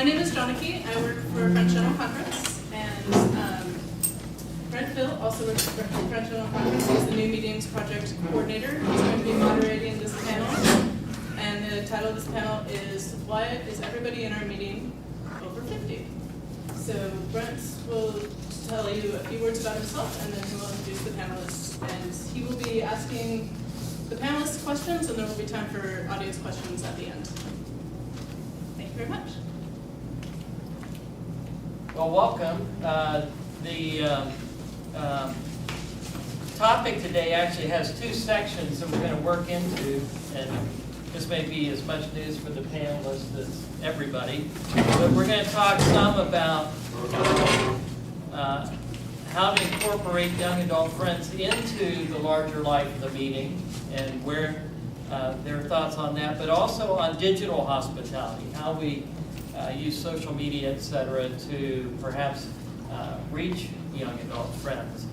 name is Jonaki. I work for French General Conference, and Brent Phil also works for French General Conference. He's the New Meetings Project Coordinator. He's going to be moderating this panel, and the title of this panel is "Why is everybody in our meeting over 50?" So Brent will tell you a few words about himself, and then he will introduce the panelists, and he will be asking the panelists questions, and there will be time for audience questions at the end. Thank you very much. Well, welcome. The topic today actually has two sections that we're going to work into, and this may be as much news for the panelists as everybody, but we're going to talk some about how to incorporate young adult friends into the larger life of the meeting and where their thoughts on that, but also on digital hospitality, how we use social media, etc., to perhaps reach young adult friends.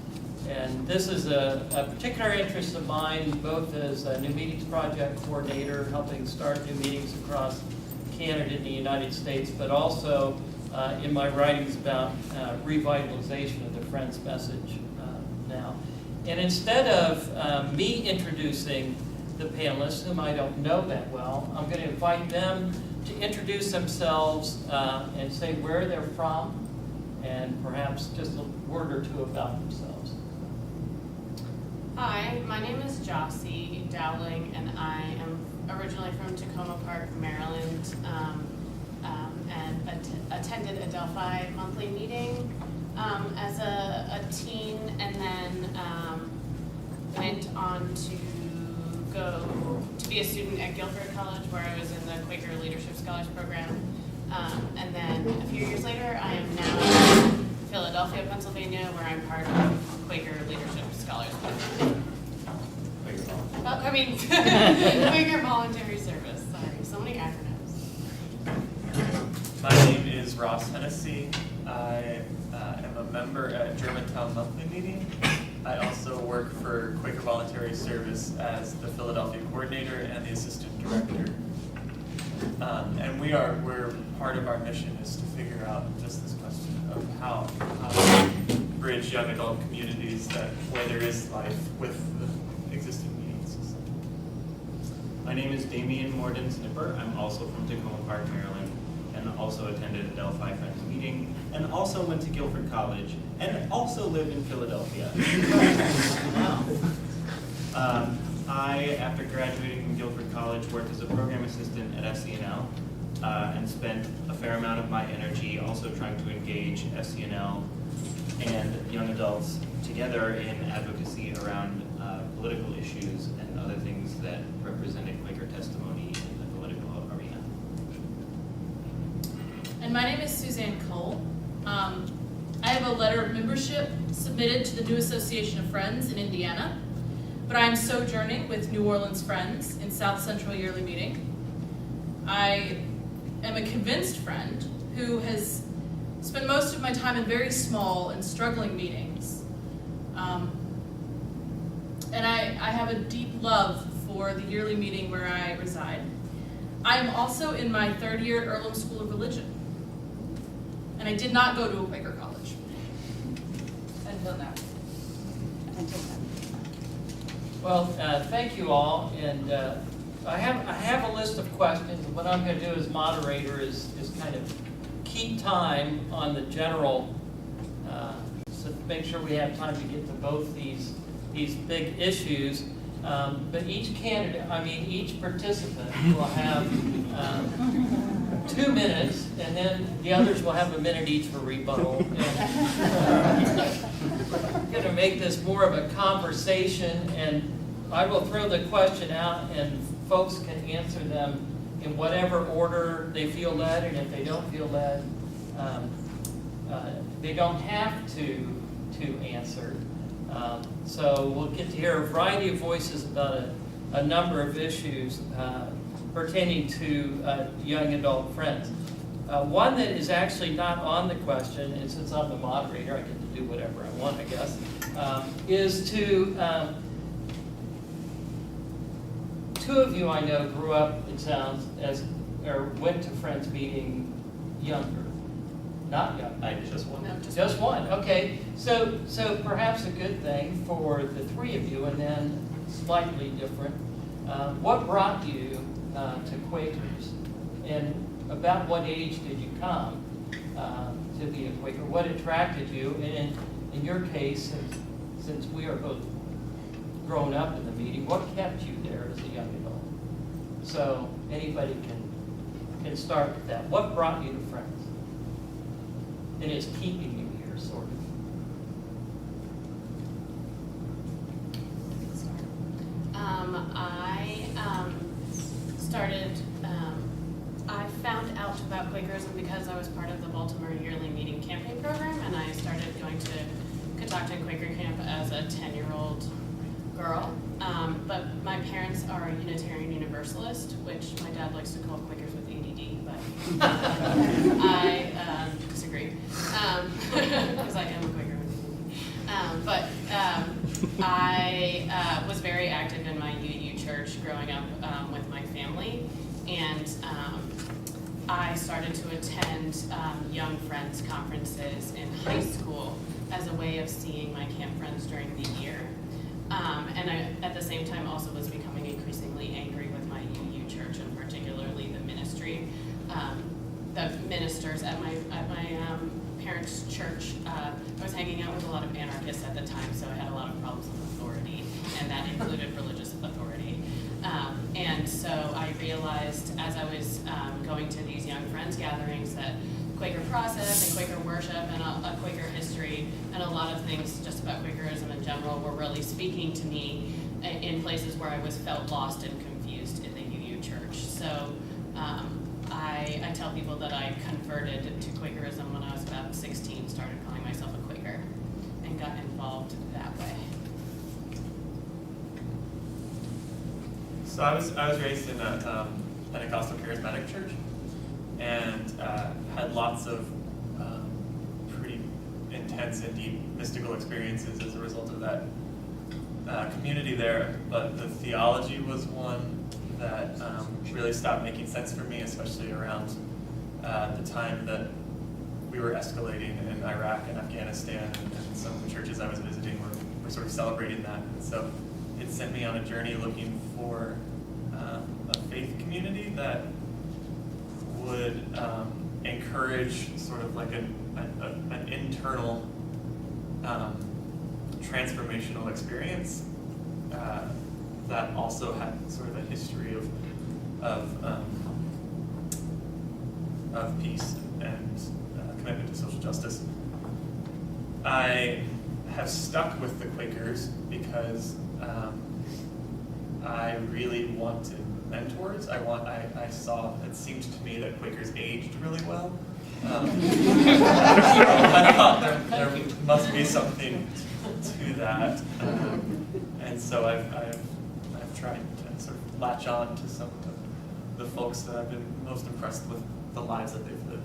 And this is a particular interest of mine, both as a New Meetings Project Coordinator, helping start new meetings across Canada and the United States, but also in my writings about revitalization of the Friends message now. And instead of me introducing the panelists, whom I don't know that well, I'm going to invite them to introduce themselves and say where they're from, and perhaps just a word or two about themselves. Hi, my name is Jossie Dowling, and I am originally from Tacoma Park, Maryland, and attended a Delphi monthly meeting as a teen, and then went on to go to be a student at Guilford College, where I was in the Quaker Leadership Scholars Program. And then a few years later, I am now in Philadelphia, Pennsylvania, where I'm part of Quaker Leadership Scholars Program. Quaker Voluntary Service. Sorry, so many acronyms. My name is Ross Hennessy. I am a member at Germantown Monthly Meeting. I also work for Quaker Voluntary Service as the Philadelphia coordinator and the assistant director. And we're part of our mission is to figure out just this question of how to bridge young adult communities where there is life with the existing meetings. My name is Damian Morden-Snipper. I'm also from Tacoma Park, Maryland, and also attended a Delphi Friends meeting, and also went to Guilford College, and also live in Philadelphia. I, after graduating from Guilford College, worked as a program assistant at SCNL, and spent a fair amount of my energy also trying to engage SCNL and young adults together in advocacy around political issues and other things that represented Quaker testimony in the political arena. And my name is Suzanne Cole. I have a letter of membership submitted to the New Association of Friends in Indiana, but I'm sojourning with New Orleans Friends in South Central Yearly Meeting. I am a convinced friend who has spent most of my time in very small and struggling meetings. And I have a deep love for the yearly meeting where I reside. I am also in my third year at Earlham School of Religion. And I did not go to a Quaker college until now. Well, thank you all, and I have a list of questions. What I'm going to do as moderator is kind of keep time on the general, so to make sure we have time to get to both these big issues. But each participant will have 2 minutes, and then the others will have a minute each for rebuttal. I'm going to make this more of a conversation, and I will throw the question out, and folks can answer them in whatever order they feel led, and if they don't feel led, they don't have to answer. So we'll get to hear a variety of voices about a number of issues pertaining to young adult friends. One that is actually not on the question, and since I'm the moderator, I get to do whatever I want, I guess, is to, two of you I know grew up, it sounds, or went to Friends meeting younger? Not young? I just one. No, Just one, okay. So perhaps a good thing for the three of you, and then slightly different. What brought you to Quakers? And about what age did you come to be a Quaker? What attracted you? And in your case, since we are both grown up in the meeting, what kept you there as a young adult? So anybody can start with that. What brought you to Friends? And is keeping you here, sort of. I found out about Quakerism because I was part of the Baltimore Yearly Meeting Campaign Program, and I started going to Catoctin Quaker Camp as a 10-year-old girl. But my parents are a Unitarian Universalist, which my dad likes to call Quakers with ADD, but I disagree, because I am a Quaker with ADD. I was very active in my UU church growing up with my family, and I started to attend Young Friends conferences in high school as a way of seeing my camp friends during the year. And I, at the same time, also was becoming increasingly angry with my UU church, and particularly the ministry. The ministers at my parents' church, I was hanging out with a lot of anarchists at the time, so I had a lot of problems with authority, and that included religious authority. And so I realized as I was going to these Young Friends gatherings that Quaker process and Quaker worship and a Quaker history and a lot of things just about Quakerism in general were really speaking to me in places where I felt lost and confused in the UU church. So I tell people that I converted to Quakerism when I was about 16, started calling myself a Quaker, and got involved that way. So I was raised in a Pentecostal charismatic church, and had lots of pretty intense and deep mystical experiences as a result of that community there. But the theology was one that really stopped making sense for me, especially around the time that we were escalating in Iraq and Afghanistan, and some of the churches I was visiting were sort of celebrating that. And so it sent me on a journey looking for a faith community that would encourage sort of like an internal transformational experience that also had sort of a history of peace and commitment to social justice. I have stuck with the Quakers because I really wanted mentors. I saw, it seemed to me that Quakers aged really well. So I thought there must be something to that. And so I've tried to sort of latch on to some of the folks that I've been most impressed with the lives that they've lived.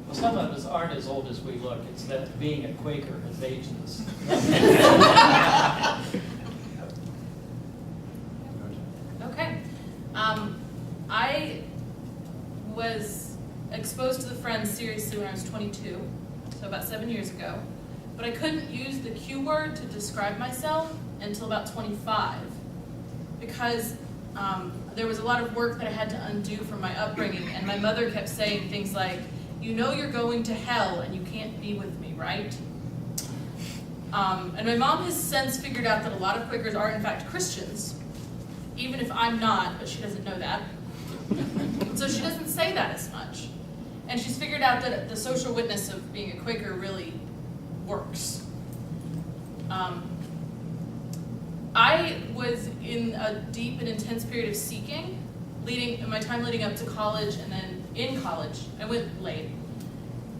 Well, some of us aren't as old as we look. It's that being a Quaker has aged us. Okay. I was exposed to the Friends seriously when I was 22, so about 7 years ago. But I couldn't use the Q word to describe myself until about 25, because there was a lot of work that I had to undo from my upbringing, and my mother kept saying things like, "You know you're going to hell and you can't be with me, right?" And my mom has since figured out that a lot of Quakers are in fact Christians, even if I'm not, but she doesn't know that. So she doesn't say that as much. And she's figured out that the social witness of being a Quaker really works. I was in a deep and intense period of seeking, in my time leading up to college, and then in college. I went late.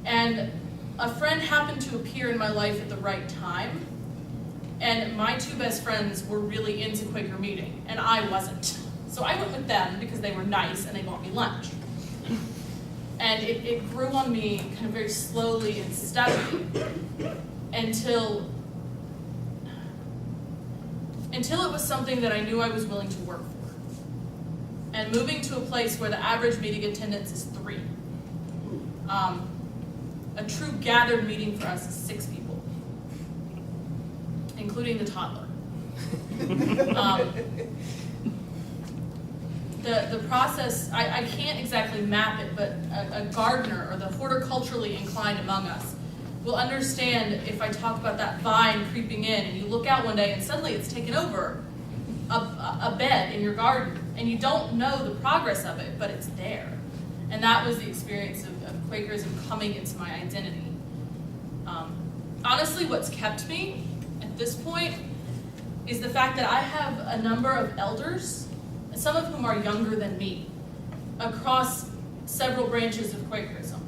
And a friend happened to appear in my life at the right time, and my two best friends were really into Quaker meeting, and I wasn't. So I went with them because they were nice and they bought me lunch. And it grew on me kind of very slowly and steadily until it was something that I knew I was willing to work for. And moving to a place where the average meeting attendance is 3. A true gathered meeting for us is 6 people, including the toddler. The process, I can't exactly map it, but a gardener or the horticulturally inclined among us will understand if I talk about that vine creeping in and you look out one day and suddenly it's taken over a bed in your garden and you don't know the progress of it, but it's there. And that was the experience of Quakerism coming into my identity. Honestly, what's kept me at this point is the fact that I have a number of elders, some of whom are younger than me, across several branches of Quakerism.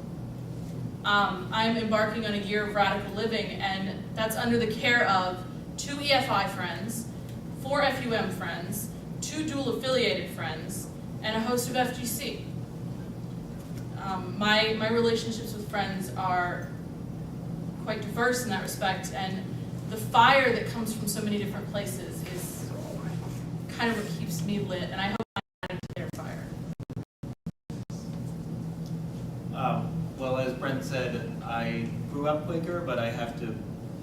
I'm embarking on a year of radical living, and that's under the care of 2 EFI friends, 4 FUM friends, 2 dual affiliated friends, and a host of FGC. My relationships with friends are quite diverse in that respect, and the fire that comes from so many different places is kind of what keeps me lit, and I hope I'm adding to their fire. Well, as Brent said, I grew up Quaker, but I have to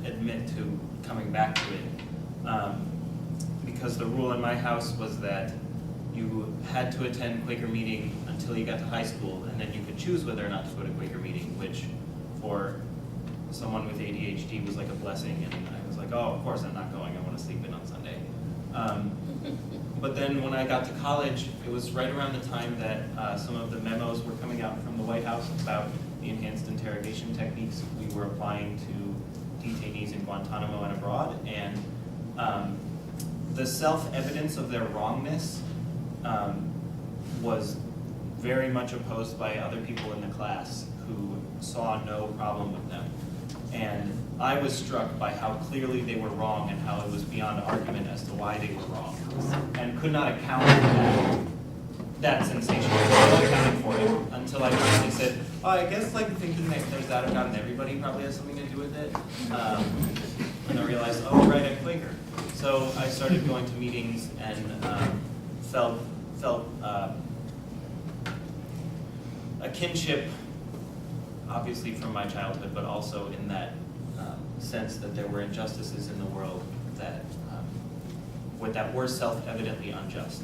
admit to coming back to it. Because the rule in my house was that you had to attend Quaker meeting until you got to high school, and then you could choose whether or not to go to Quaker meeting, which for someone with ADHD was like a blessing, and I was like, oh, of course I'm not going, I want to sleep in on Sunday. But then when I got to college, it was right around the time that some of the memos were coming out from the White House about the enhanced interrogation techniques we were applying to detainees in Guantanamo and abroad, and the self-evidence of their wrongness was very much opposed by other people in the class who saw no problem with them. And I was struck by how clearly they were wrong and how it was beyond argument as to why they were wrong, and could not account for that sensation. I was not accounting for it until I finally said, oh, I guess like thinking that there's that about in everybody probably has something to do with it. And I realized, oh, right, I'm Quaker. So I started going to meetings and felt a kinship, obviously from my childhood, but also in that sense that there were injustices in the world that were self-evidently unjust.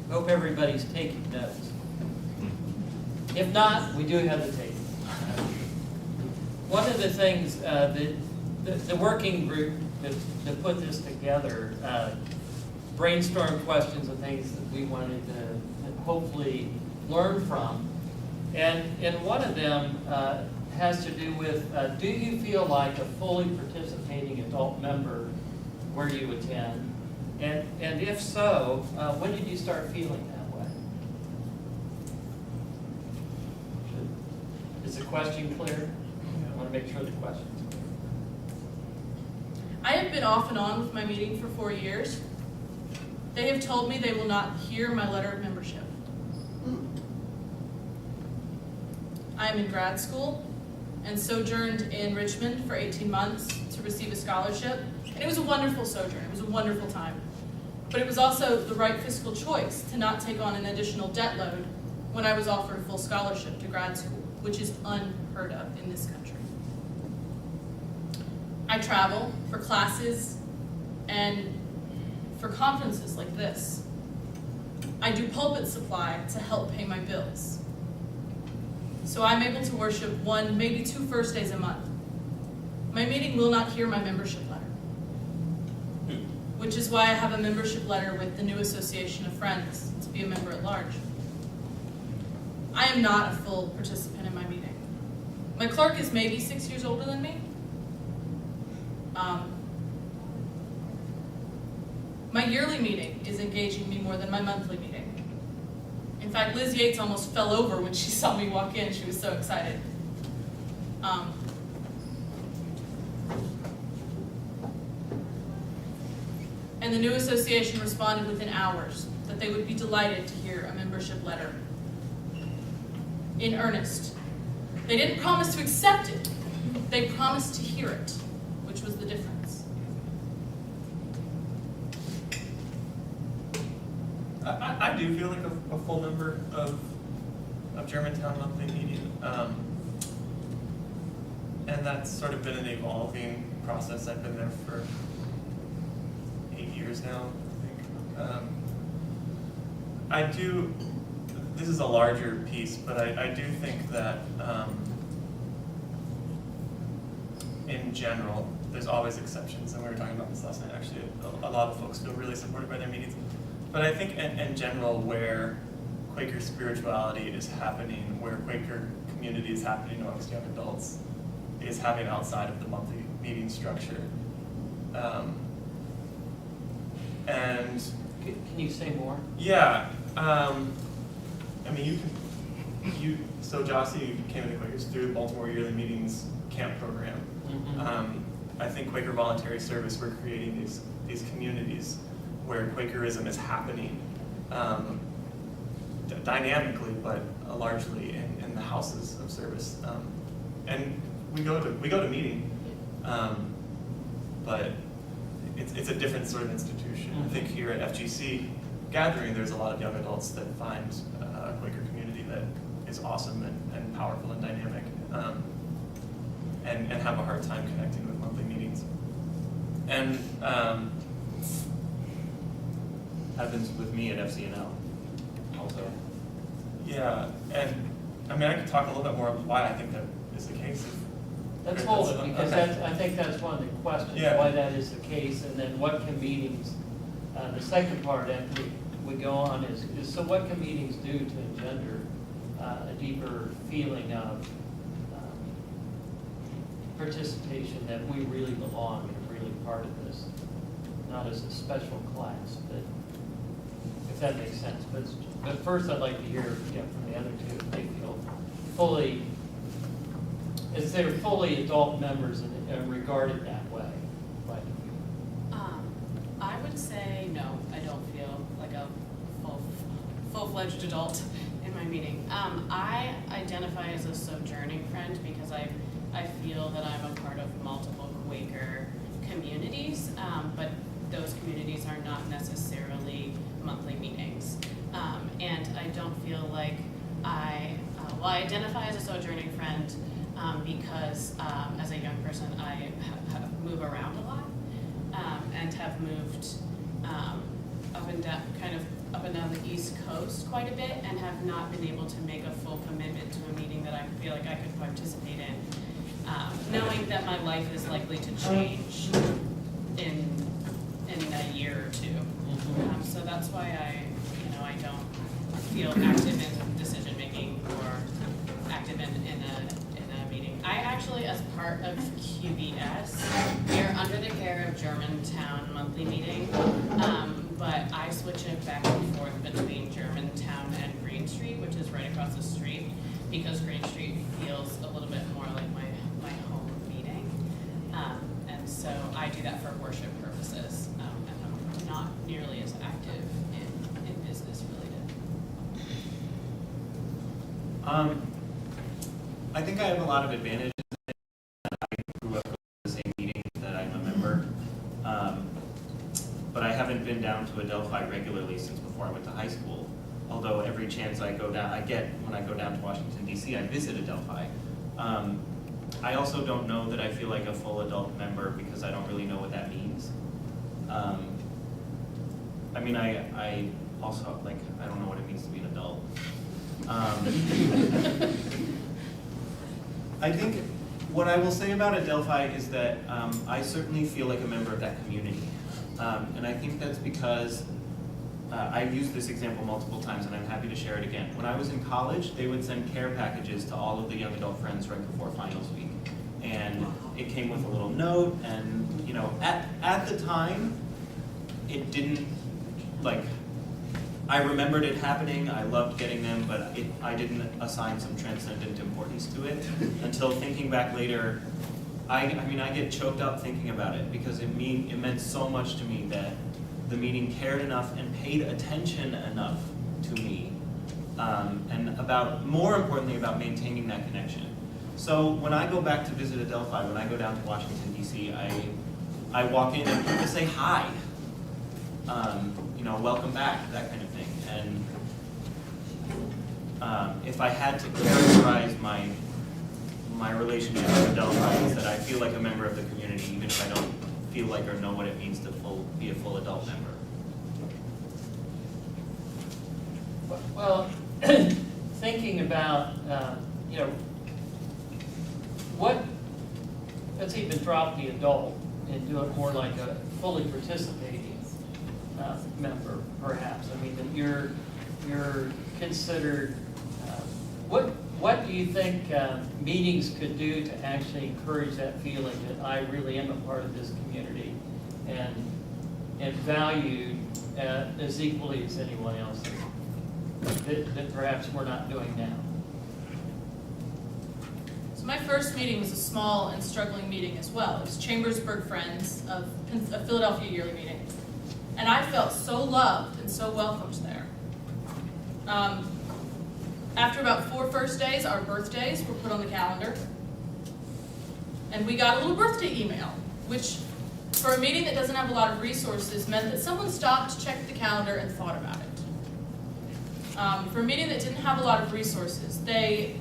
Hope everybody's taking notes. If not, we do have the tape. One of the things that the working group that put this together brainstormed questions and things that we wanted to hopefully learn from. And one of them has to do with, do you feel like a fully participating adult member where you attend? And if so, when did you start feeling that way? Is the question clear? I want to make sure the question's clear. I have been off and on with my meeting for 4 years. They have told me they will not hear my letter of membership. I am in grad school and sojourned in Richmond for 18 months to receive a scholarship. And it was a wonderful sojourn. It was a wonderful time. But it was also the right fiscal choice to not take on an additional debt load when I was offered a full scholarship to grad school, which is unheard of in this country. I travel for classes and for conferences like this. I do pulpit supply to help pay my bills. So I'm able to worship 1, maybe 2 first days a month. My meeting will not hear my membership letter, which is why I have a membership letter with the new Association of Friends to be a member at large. I am not a full participant in my meeting. My clerk is maybe 6 years older than me. My yearly meeting is engaging me more than my monthly meeting. In fact, Liz Yates almost fell over when she saw me walk in. She was so excited. And the new association responded within hours that they would be delighted to hear a membership letter. In earnest. They didn't promise to accept it. They promised to hear it, which was the difference. I do feel like a full member of Germantown Monthly Meeting. And that's sort of been an evolving process. I've been there for 8 years now, I think. This is a larger piece, but I do think that in general, there's always exceptions, and we were talking about this last night actually. A lot of folks feel really supported by their meetings. But I think in general, where Quaker spirituality is happening, where Quaker community is happening amongst young adults, is happening outside of the monthly meeting structure. And Can you say more? yeah, I mean, so Jossie came into Quakers through the Baltimore Yearly Meetings camp program. Mm-hmm. I think Quaker Voluntary Service, we're creating these communities where Quakerism is happening dynamically, but largely in the houses of service. And we go to meeting, but it's a different sort of institution. I think here at FGC Gathering, there's a lot of young adults that find a Quaker community that is awesome and powerful and dynamic, and have a hard time connecting with monthly meetings. And Happens with me at FCNL also. yeah, and I mean, I could talk a little bit more about why I think that is the case. Let's Okay, hold that's- it, because okay. I think that's one of the questions, Yeah. why that is the case, and then what can meetings, the second part after we go on is so what can meetings do to engender a deeper feeling of participation, that we really belong and are really part of this, not as a special class, but if that makes sense. But first I'd like to hear from the other two, if they feel fully, as they're fully adult members and regarded that way. Like, I would say no, I don't feel like a full-fledged adult in my meeting. I identify as a sojourning friend because I feel that I'm a part of multiple Quaker communities, but those communities are not necessarily monthly meetings. And I don't feel like I identify as a sojourning friend because as a young person I move around a lot and have moved up and down the East Coast quite a bit, and have not been able to make a full commitment to a meeting that I feel like I could participate in, knowing that my life is likely to change in a year or two. So that's why I don't feel active in decision making or active in a meeting. I actually, as part of QBS, we are under the care of Germantown Monthly Meeting, but I switch it back and forth between Germantown and Green Street, which is right across the street, because Green Street feels a little bit more like my home meeting. And so I do that for worship purposes, and I'm not nearly as active in business related. I think I have a lot of advantages. I grew up with the same meeting that I'm a member, but I haven't been down to Adelphi regularly since before I went to high school. Although every chance I get when I go down to Washington, D.C., I visit Adelphi. I also don't know that I feel like a full adult member because I don't really know what that means. I mean, I also, like, I don't know what it means to be an adult. I think what I will say about Adelphi is that I certainly feel like a member of that community. And I think that's because I've used this example multiple times, and I'm happy to share it again. When I was in college, they would send care packages to all of the young adult friends right before finals week. And it came with a little note, and at the time, it didn't, like, I remembered it happening, I loved getting them, but I didn't assign some transcendent importance to it until thinking back later. I mean, I get choked up thinking about it because it meant so much to me that the meeting cared enough and paid attention enough to me, and more importantly, about maintaining that connection. So when I go back to visit Adelphi, when I go down to Washington, D.C., I walk in and people say hi, welcome back, that kind of thing. and if I had to characterize my relationship with Adelphi, is that I feel like a member of the community, even if I don't feel like or know what it means to be a full adult member. Well, thinking about, let's even drop the adult and do it more like a fully participating member, perhaps. I mean, that you're considered, what do you think meetings could do to actually encourage that feeling that I really am a part of this community and valued as equally as anyone else that perhaps we're not doing now? So my first meeting was a small and struggling meeting as well. It was Chambersburg Friends of a Philadelphia yearly meeting. And I felt so loved and so welcomed there. After about 4 first days, our birthdays were put on the calendar. And we got a little birthday email, which for a meeting that doesn't have a lot of resources meant that someone stopped, checked the calendar, and thought about it. For a meeting that didn't have a lot of resources, they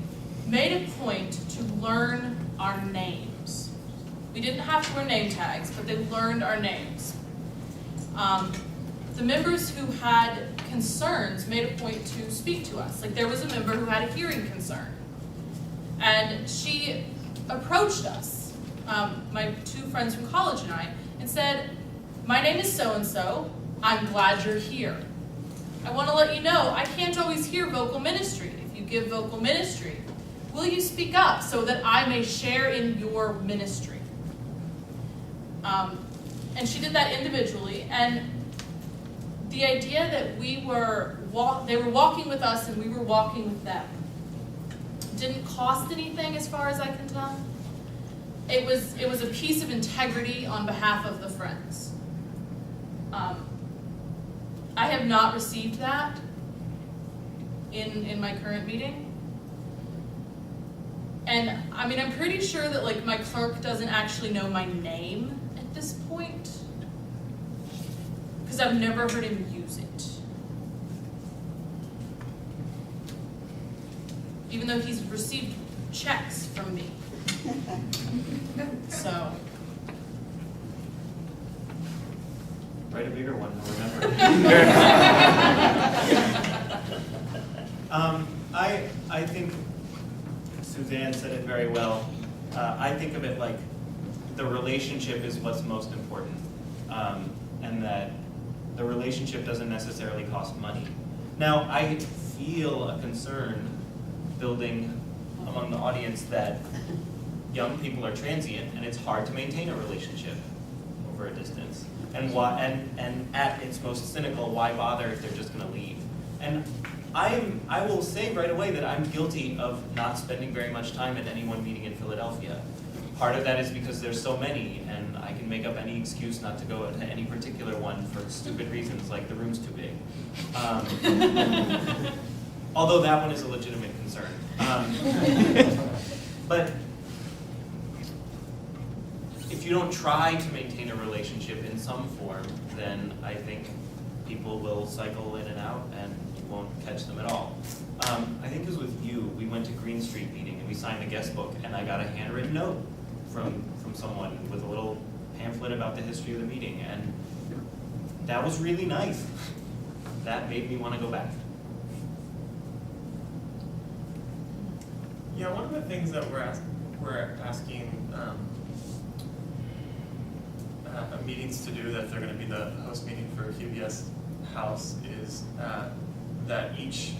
made a point to learn our names. We didn't have to wear name tags, but they learned our names. The members who had concerns made a point to speak to us. Like, there was a member who had a hearing concern. And she approached us, my 2 friends from college and I, and said, "My name is so-and-so. I'm glad you're here. I want to let you know I can't always hear vocal ministry. If you give vocal ministry, will you speak up so that I may share in your ministry?" And she did that individually, and the idea that they were walking with us and we were walking with them didn't cost anything as far as I can tell. It was a piece of integrity on behalf of the friends. I have not received that in my current meeting. And I mean, I'm pretty sure that like my clerk doesn't actually know my name at this point, because I've never heard him use it. Even though he's received checks from me. So. Write a bigger one, I'll remember. I think Suzanne said it very well. I think of it like the relationship is what's most important, and that the relationship doesn't necessarily cost money. Now, I feel a concern building among the audience that young people are transient and it's hard to maintain a relationship over a distance. And at its most cynical, why bother if they're just going to leave? And I will say right away that I'm guilty of not spending very much time at any one meeting in Philadelphia. Part of that is because there's so many, and I can make up any excuse not to go to any particular one for stupid reasons, like the room's too big. Although that one is a legitimate concern. But if you don't try to maintain a relationship in some form, then I think people will cycle in and out and you won't catch them at all. I think it was with you, we went to Green Street meeting and we signed a guest book and I got a handwritten note from someone with a little pamphlet about the history of the meeting, and that was really nice. That made me want to go back. Yeah, one of the things that we're asking meetings to do, that they're going to be the host meeting for QBS House, is that each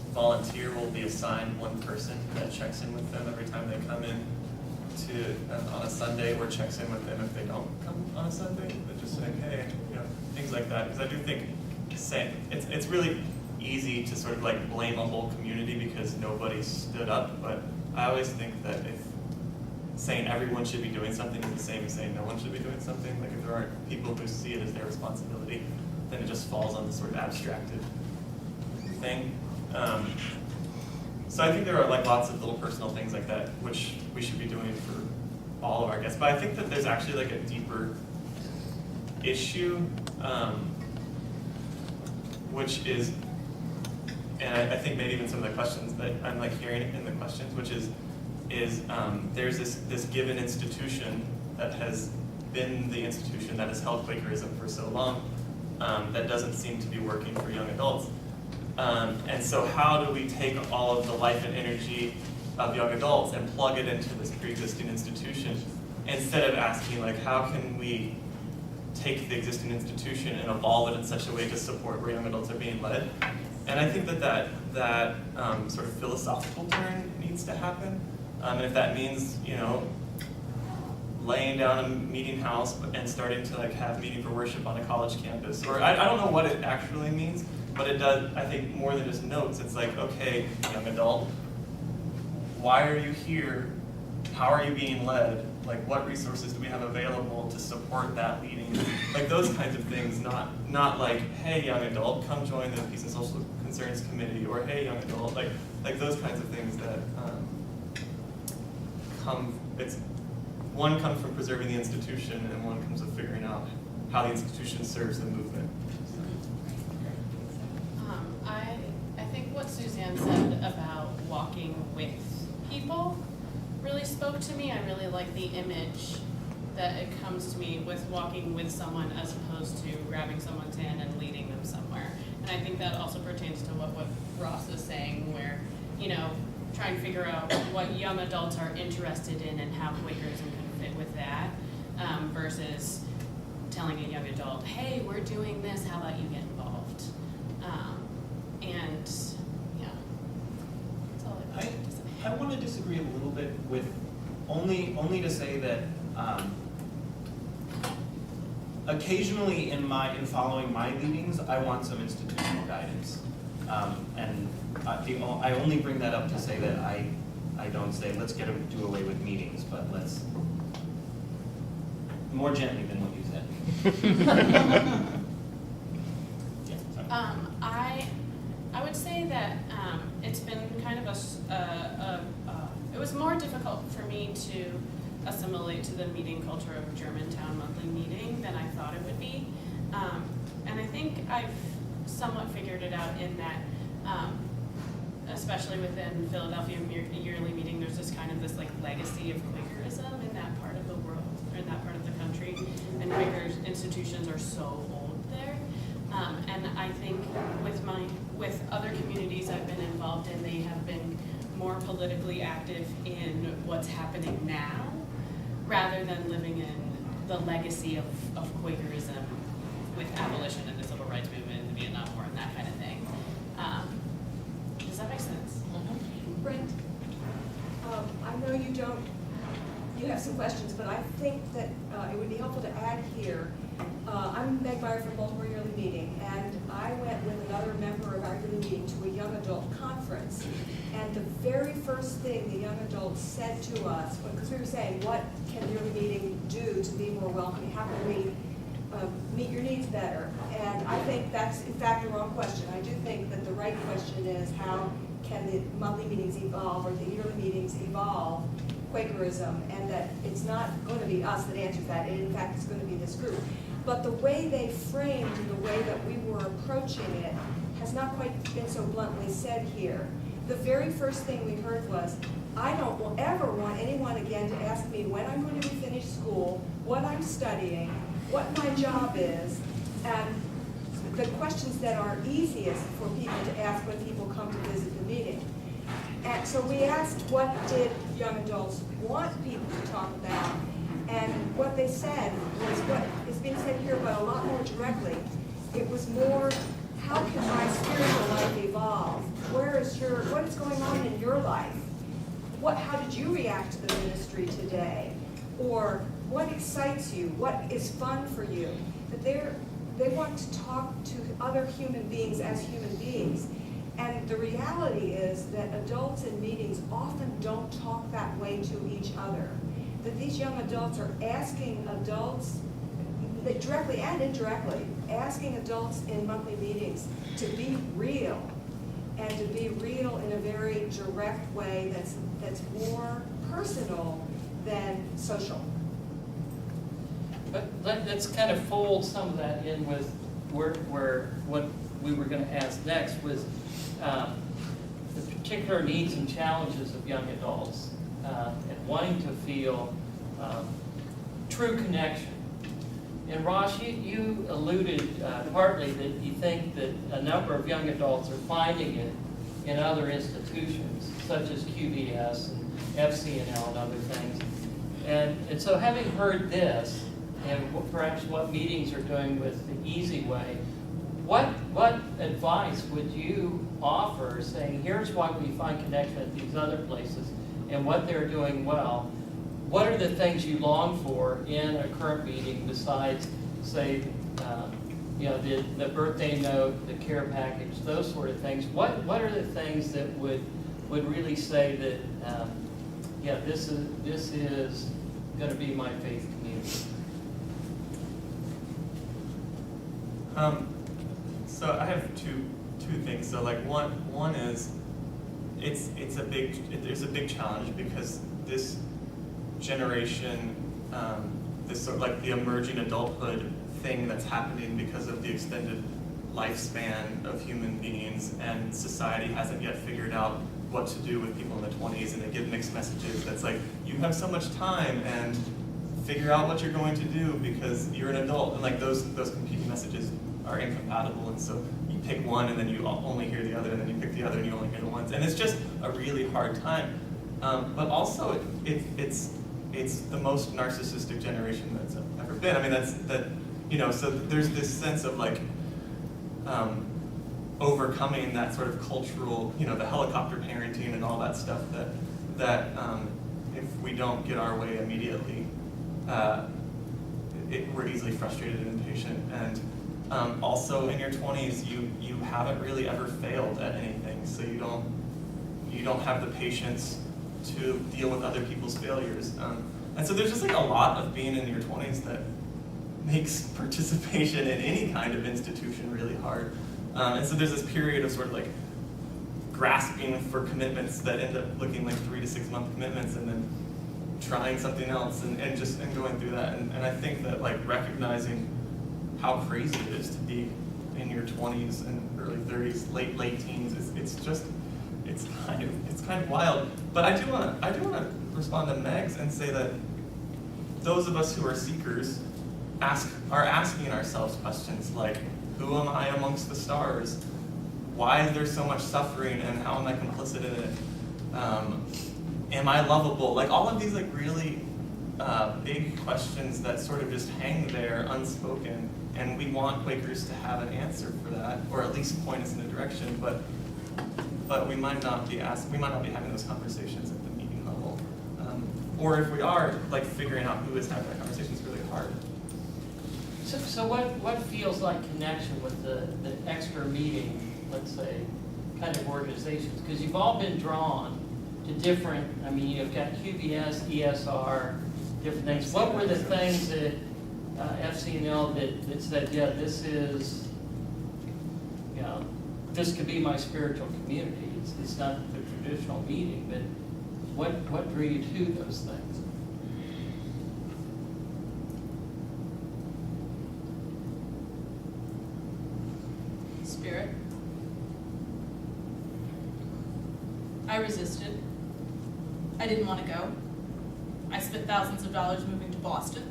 volunteer will be assigned one person that checks in with them every time they come in on a Sunday, or checks in with them if they don't come on a Sunday, but just saying, hey, things like that. Because I do think it's really easy to sort of like blame a whole community because nobody stood up, but I always think that if saying everyone should be doing something is the same as saying no one should be doing something, like if there aren't people who see it as their responsibility, then it just falls on this sort of abstracted thing. So I think there are like lots of little personal things like that which we should be doing for all of our guests, but I think that there's actually like a deeper issue which is, and I think maybe even some of the questions that I'm like hearing in the questions, which is there's this given institution that has been the institution that has held Quakerism for so long that doesn't seem to be working for young adults. And so how do we take all of the life and energy of young adults and plug it into this pre-existing institution instead of asking, like, how can we take the existing institution and evolve it in such a way to support where young adults are being led? And I think that sort of philosophical turn needs to happen. And if that means, you know, laying down a meeting house and starting to like have meeting for worship on a college campus, or I don't know what it actually means, but it does, I think, more than just notes. It's like, okay, young adult, why are you here? How are you being led? Like, what resources do we have available to support that leading? Like those kinds of things, not like, hey, young adult, come join the Peace and Social Concerns Committee, or hey, young adult, like those kinds of things that one comes from preserving the institution, and one comes from figuring out how the institution serves the movement. I think what Suzanne said about walking with people really spoke to me. I really like the image that it comes to me with walking with someone as opposed to grabbing someone's hand and leading them somewhere. And I think that also pertains to what Ross is saying, where, you know, trying to figure out what young adults are interested in and how Quakerism can fit with that, versus telling a young adult, hey, we're doing this, how about you get involved? And yeah, that's all I wanted to say. I want to disagree a little bit with, only to say that occasionally in following my leadings, I want some institutional guidance. And I only bring that up to say that I don't say, let's do away with meetings, but let's, more gently than what you said. Yeah, sorry. I would say that it's been kind of it was more difficult for me to assimilate to the meeting culture of Germantown monthly meeting than I thought it would be. And I think I've somewhat figured it out in that, especially within Philadelphia yearly meeting, there's this like legacy of Quakerism in that part of the world, or in that part of the country, and Quaker institutions are so old there. And I think with other communities I've been involved in, they have been more politically active in what's happening now, rather than living in the legacy of Quakerism with abolition and the civil rights movement and the Vietnam War and that kind of thing. Does that make sense? Brent, I know you have some questions, but I think that it would be helpful to add here. I'm Meg Meyer from Baltimore Yearly Meeting, and I went with another member of our yearly meeting to a young adult conference. And the very first thing the young adults said to us, because we were saying, what can the yearly meeting do to be more welcoming? How can we meet your needs better? And I think that's, in fact, the wrong question. I do think that the right question is, how can the monthly meetings evolve, or the yearly meetings evolve Quakerism, and that it's not going to be us that answers that, and in fact it's going to be this group. But the way they framed the way that we were approaching it has not quite been so bluntly said here. The very first thing we heard was, I don't ever want anyone again to ask me when I'm going to be finished school, what I'm studying, what my job is, and the questions that are easiest for people to ask when people come to visit the meeting. And so we asked, what did young adults want people to talk about? And what they said was what is being said here, but a lot more directly. It was more, how can my spiritual life evolve? What is going on in your life? How did you react to the ministry today? Or what excites you? What is fun for you? That they want to talk to other human beings as human beings. And the reality is that adults in meetings often don't talk that way to each other. That these young adults are asking adults, directly and indirectly, asking adults in monthly meetings to be real, and to be real in a very direct way that's more personal than social. But let's kind of fold some of that in with where what we were going to ask next was the particular needs and challenges of young adults and wanting to feel true connection. And Ross, you alluded partly that you think that a number of young adults are finding it in other institutions, such as QVS and FCNL and other things. And so having heard this, and perhaps what meetings are doing with the Easy Way, what advice would you offer saying, here's why we find connection at these other places and what they're doing well? What are the things you long for in a current meeting besides, say, the birthday note, the care package, those sort of things? What are the things that would really say that, this is going to be my faith community? So I have two things. So like one is there's a big challenge because this generation, this sort of like the emerging adulthood thing that's happening because of the extended lifespan of human beings, and society hasn't yet figured out what to do with people in the 20s, and they give mixed messages that's like, you have so much time and figure out what you're going to do because you're an adult, and like those competing messages are incompatible, and so you pick one and then you only hear the other, and then you pick the other and you only hear the ones, and it's just a really hard time. But also it's the most narcissistic generation that's ever been. I mean, so there's this sense of like overcoming that sort of cultural, the helicopter parenting and all that stuff that if we don't get our way immediately, we're easily frustrated and impatient. And also in your 20s, you haven't really ever failed at anything, so you don't have the patience to deal with other people's failures. And so there's just like a lot of being in your 20s that makes participation in any kind of institution really hard. And so there's this period of sort of like grasping for commitments that end up looking like 3 to 6 month commitments, and then trying something else and going through that. And I think that like recognizing how crazy it is to be in your 20s and early 30s, late teens, it's kind of wild. But I do want to respond to Megs and say that those of us who are seekers are asking ourselves questions like, who am I amongst the stars? Why is there so much suffering, and how am I complicit in it? Am I lovable? Like all of these like really big questions that sort of just hang there unspoken, and we want Quakers to have an answer for that, or at least point us in a direction. But we might not be having those conversations at the meeting level, or if we are, like figuring out who is having that conversation is really hard. So what feels like connection with the extra meeting, let's say, kind of organizations? Because you've all been drawn to different, you've got QVS, ESR, different things. What were the things that FCNL that said, this is, this could be my spiritual community. It's not the traditional meeting, but what drew you to those things? Spirit. I resisted. I didn't want to go. I spent thousands of dollars moving to Boston.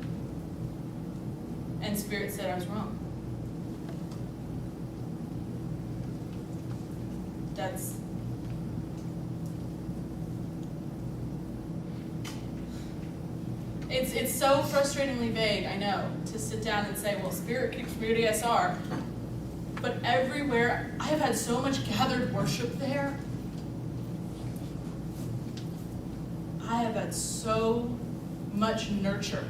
And Spirit said I was wrong. It's so frustratingly vague, I know, to sit down and say, well, Spirit Community SR, but everywhere, I have had so much gathered worship there. I have had so much nurture.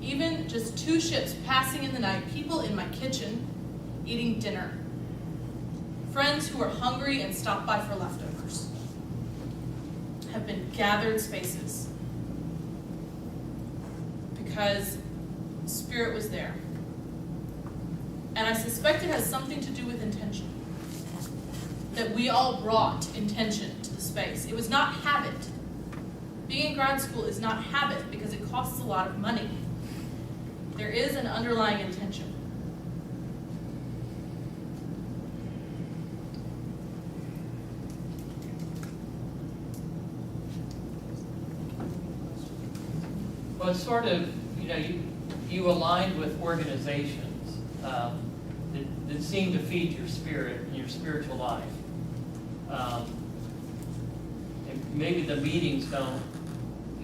Even just 2 ships passing in the night, people in my kitchen eating dinner. Friends who are hungry and stop by for leftovers have been gathered spaces because Spirit was there. And I suspect it has something to do with intention. That we all brought intention to the space. It was not habit. Being in grad school is not habit because it costs a lot of money. There is an underlying intention. Well, it's sort of, you aligned with organizations that seem to feed your spirit and your spiritual life. And maybe the meetings don't,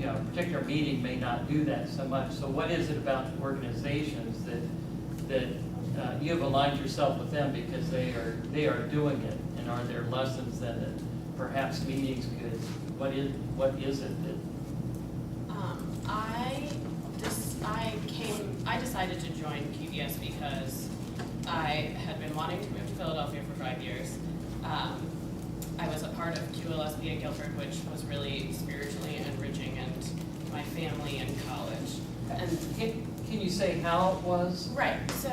a particular meeting may not do that so much. So what is it about organizations that you have aligned yourself with them because they are doing it? And are there lessons then that perhaps meetings could, what is it that? I decided to join QBS because I had been wanting to move to Philadelphia for 5 years. I was a part of QLSP at Guilford, which was really spiritually enriching, and my family in college. And can you say how it was? Right. So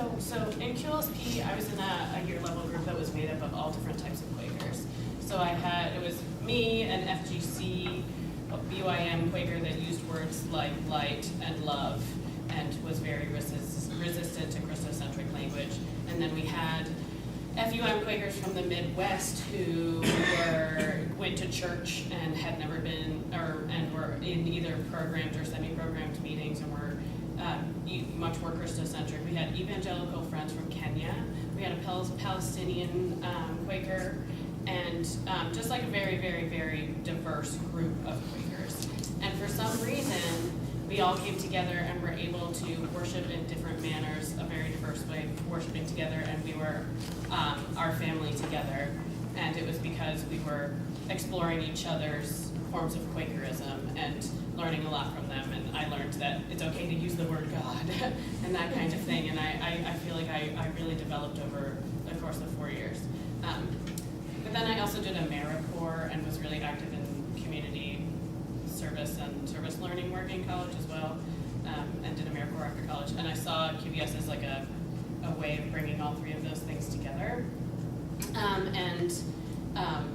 in QLSP, I was in a year level group that was made up of all different types of Quakers. So it was me, an FGC, a BYM Quaker that used words like light and love, and was very resistant to Christocentric language. And then we had FUM Quakers from the Midwest who went to church and had never been, and were in either programmed or semi-programmed meetings and were much more Christocentric. We had evangelical friends from Kenya. We had a Palestinian Quaker, and just like a very, very, very diverse group of Quakers. And for some reason, we all came together and were able to worship in different manners, a very diverse way of worshiping together, and we were our family together. And it was because we were exploring each other's forms of Quakerism and learning a lot from them. And I learned that it's okay to use the word God and that kind of thing. And I feel like I really developed over the course of 4 years. But then I also did AmeriCorps and was really active in community service and service learning work in college as well, and did AmeriCorps after college. And I saw QBS as like a way of bringing all three of those things together.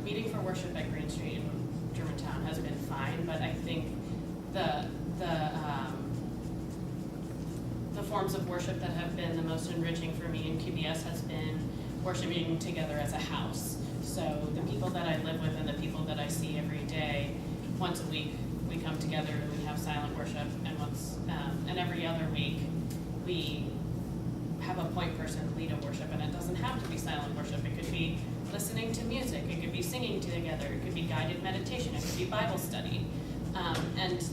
Meeting for worship at Green Street in Germantown has been fine, but I think the forms of worship that have been the most enriching for me in QBS has been worshiping together as a house. So the people that I live with and the people that I see every day, once a week we come together and we have silent worship, and every other week we have a point person lead a worship, and it doesn't have to be silent worship. It could be listening to music, it could be singing together, it could be guided meditation, it could be Bible study. And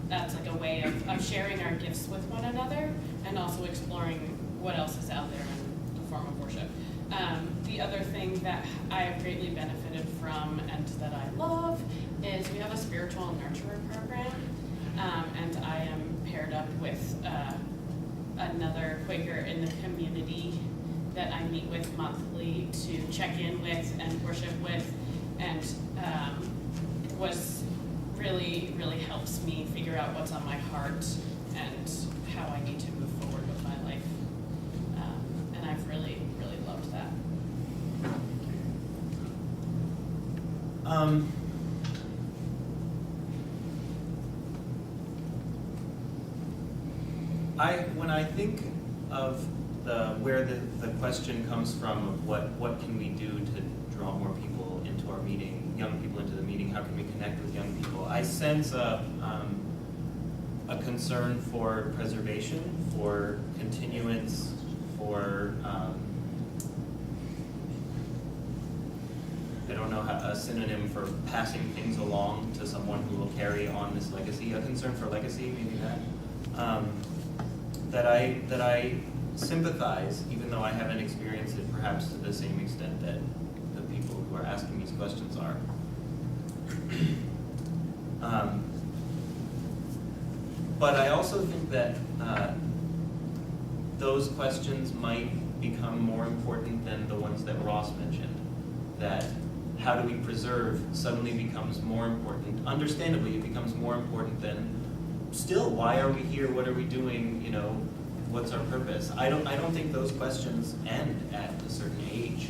that's like a way of sharing our gifts with one another and also exploring what else is out there in the form of worship. The other thing that I have greatly benefited from and that I love is we have a spiritual nurturer program, and I am paired up with another Quaker in the community that I meet with monthly to check in with and worship with, and was really, really helps me figure out what's on my heart and how I need to move forward with my life. And I've really, really loved that. When I think of where the question comes from of what can we do to draw more people into our meeting, young people into the meeting, how can we connect with young people, I sense a concern for preservation, for continuance, for I don't know a synonym for passing things along to someone who will carry on this legacy, a concern for legacy, maybe that I sympathize, even though I haven't experienced it perhaps to the same extent that the people who are asking these questions are. But I also think that those questions might become more important than the ones that Ross mentioned, that how do we preserve suddenly becomes more important. Understandably, it becomes more important than still, why are we here? What are we doing? What's our purpose? I don't think those questions end at a certain age.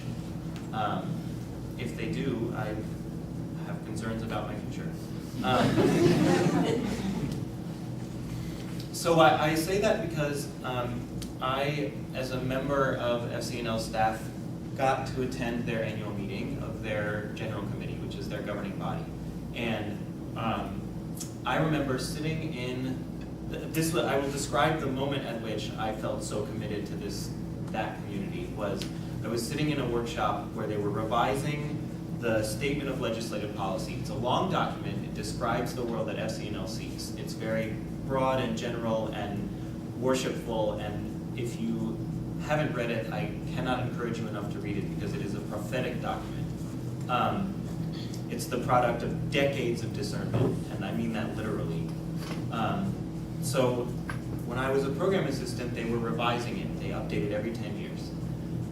If they do, I have concerns about my future. So I say that because I, as a member of FCNL staff, got to attend their annual meeting of their general committee, which is their governing body. And I remember sitting in I will describe the moment at which I felt so committed to that community was I was sitting in a workshop where they were revising the Statement of Legislative Policy. It's a long document. It describes the world that FCNL seeks. It's very broad and general and worshipful, and if you haven't read it, I cannot encourage you enough to read it because it is a prophetic document. It's the product of decades of discernment, and I mean that literally. So when I was a program assistant, they were revising it. They updated every 10 years.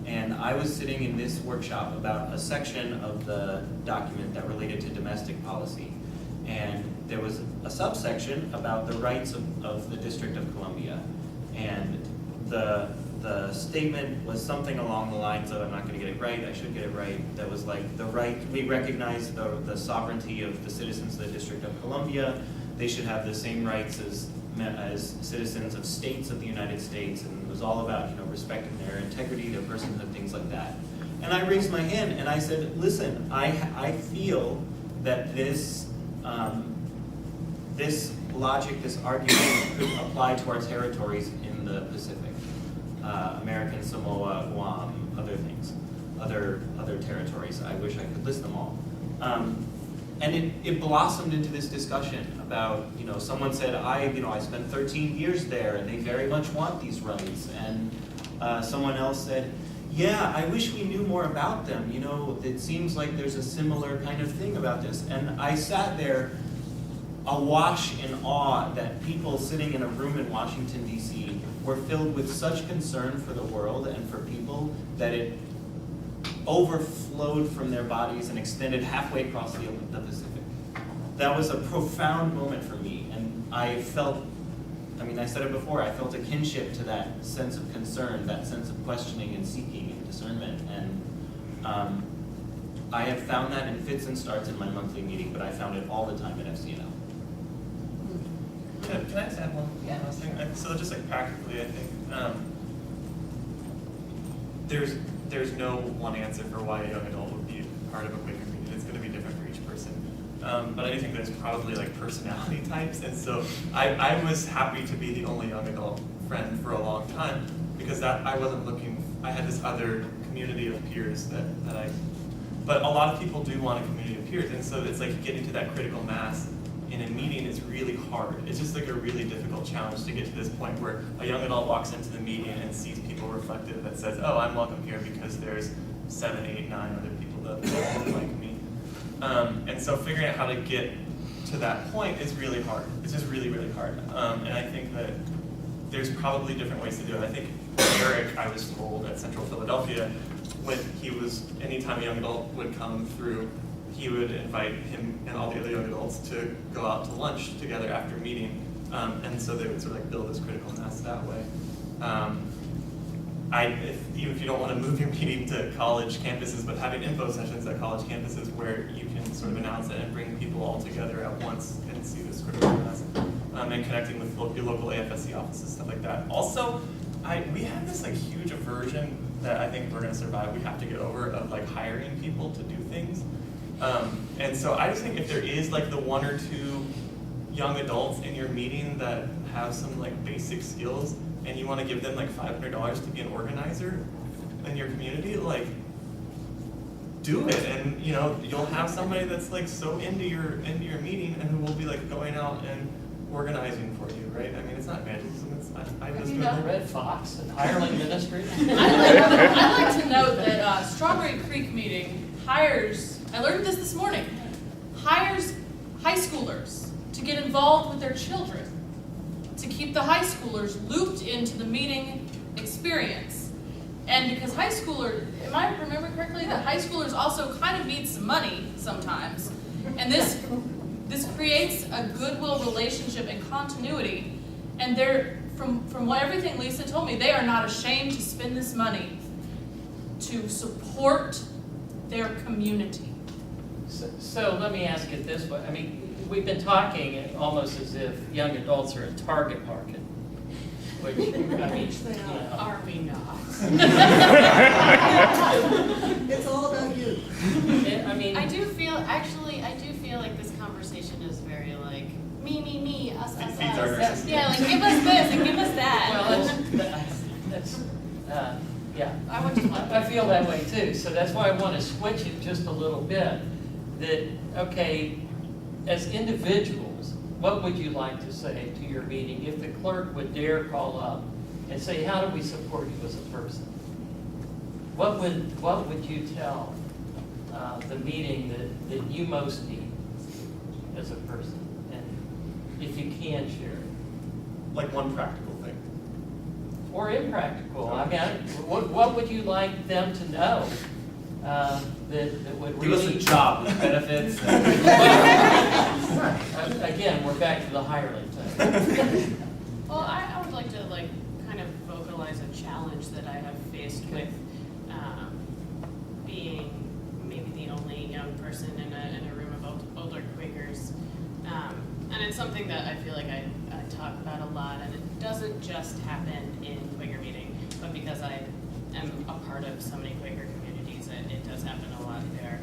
And I was sitting in this workshop about a section of the document that related to domestic policy. And there was a subsection about the rights of the District of Columbia. And the statement was something along the lines of, I'm not going to get it right, I should get it right, that was like the right, we recognize the sovereignty of the citizens of the District of Columbia. They should have the same rights as citizens of states of the United States, and it was all about, respecting their integrity, their personhood, things like that. And I raised my hand and I said, listen, I feel that this logic, this argument could apply to our territories in the Pacific, American Samoa, Guam, other things, other territories. I wish I could list them all. And it blossomed into this discussion about, someone said, I spent 13 years there and they very much want these rights. And someone else said, yeah, I wish we knew more about them. It seems like there's a similar kind of thing about this. And I sat there awash in awe that people sitting in a room in Washington, D.C. were filled with such concern for the world and for people that it overflowed from their bodies and extended halfway across the Pacific. That was a profound moment for me, and I felt, I said it before, I felt a kinship to that sense of concern, that sense of questioning and seeking and discernment, and I have found that in fits and starts in my monthly meeting, but I found it all the time at FCNL. Can I just add one last thing? So just practically, I think, there's no one answer for why a young adult would be part of a Quaker community. It's going to be different for each person. But I do think there's probably personality types, and so I was happy to be the only young adult friend for a long time because I wasn't looking. I had this other community of peers but a lot of people do want a community of peers, and so it's getting to that critical mass in a meeting is really hard. It's just a really difficult challenge to get to this point where a young adult walks into the meeting and sees people reflective that says, oh, I'm welcome here because there's 7, 8, 9 other people that like me. And so figuring out how to get to that point is really hard. It's just really, really hard. And I think that there's probably different ways to do it. I think Eric, I was told at Central Philadelphia, when anytime a young adult would come through, he would invite him and all the other young adults to go out to lunch together after a meeting. And so they would sort of build this critical mass that way. Even if you don't want to move your meeting to college campuses, but having info sessions at college campuses where you can sort of announce it and bring people all together at once and see this critical mass, and connecting with your local AFSC offices, stuff like that. Also, we have this huge aversion that I think we're going to survive. We have to get over of hiring people to do things. And so I just think if there is the 1 or 2 young adults in your meeting that have some basic skills and you want to give them $500 to be an organizer in your community, do it. And you'll have somebody that's so into your meeting and who will be going out and organizing for you, right? It's not evangelism. I just Have you done Red Fox and hireling ministry? I'd like to note that Strawberry Creek meeting hires, I learned this morning, hires high schoolers to get involved with their children, to keep the high schoolers looped into the meeting experience. And because high schoolers, am I remembering correctly, that high schoolers also kind of need some money sometimes. And this creates a goodwill relationship and continuity. And from everything Lisa told me, they are not ashamed to spend this money to support their community. So let me ask it this way. We've been talking almost as if young adults are a target market, which, they Are we not? It's all about you. I do feel like this conversation is very me, us, Feeds our us. nurses. Yeah, like give us this and give us that. Well, that's, yeah. I would just want I feel that way too, so that's why I want to switch it just a little bit. That, okay, as individuals, what would you like to say to your meeting if the clerk would dare call up and say, how do we support you as a person? What would you tell the meeting that you most need as a person? And if you can share it. Like one practical thing. Or impractical. I mean, what would you like them to know that would Give us really... a job with benefits. Again, we're back to the hiring thing. Well, I would like to kind of vocalize a challenge that I have faced with being maybe the only young person in a room of older Quakers. And it's something that I feel like I talk about a lot, and it doesn't just happen in Quaker meeting, but because I am a part of so many Quaker communities, it does happen a lot there.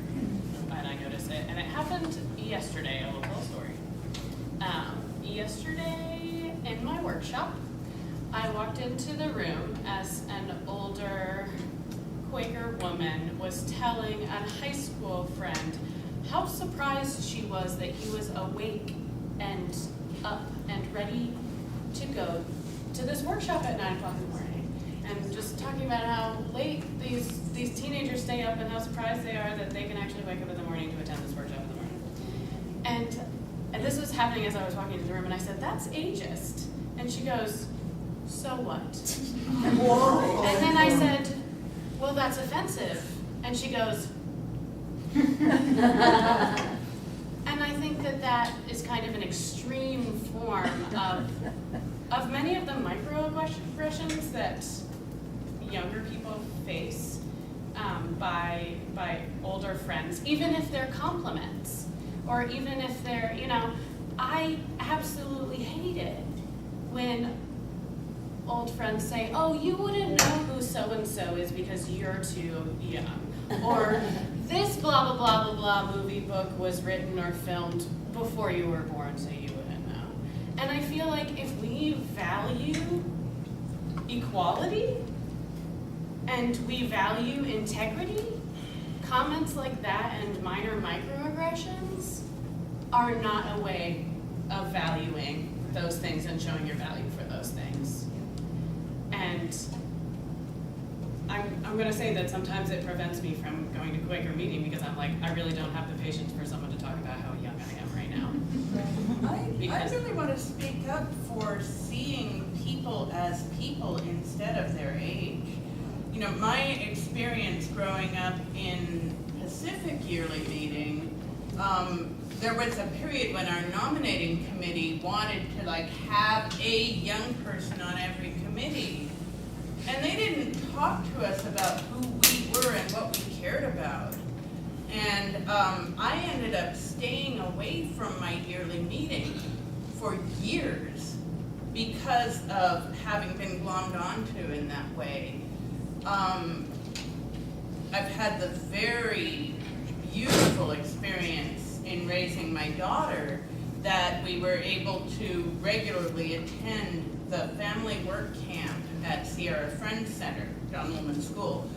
And I notice it, and it happened yesterday, a little story. Yesterday in my workshop, I walked into the room as an older Quaker woman was telling a high school friend how surprised she was that he was awake and up and ready to go to this workshop at 9 o'clock in the morning. And just talking about how late these teenagers stay up and how surprised they are that they can actually wake up in the morning to attend this workshop in the morning. And this was happening as I was walking into the room, and I said, that's ageist. And she goes, so what? Whoa. And then I said, well, that's offensive. And she goes, and I think that is kind of an extreme form of many of the microaggressions that younger people face by older friends, even if they're compliments, or even if they're, I absolutely hate it when old friends say, oh, you wouldn't know who so-and-so is because you're too young. Or this blah, blah, blah, blah, blah movie book was written or filmed before you were born, so you wouldn't know. And I feel like if we value equality and we value integrity, comments like that and minor microaggressions are not a way of valuing those things and showing your value for those things. And I'm going to say that sometimes it prevents me from going to Quaker meeting because I'm like, I really don't have the patience for someone to talk about how young I am right now. I really want to speak up for seeing people as people instead of their age. My experience growing up in Pacific Yearly Meeting, there was a period when our nominating committee wanted to have a young person on every committee. And they didn't talk to us about who we were and what we cared about. And I ended up staying away from my yearly meeting for years because of having been glommed onto in that way. I've had the very beautiful experience in raising my daughter that we were able to regularly attend the family work camp at Sierra Friends Center, John Woolman School,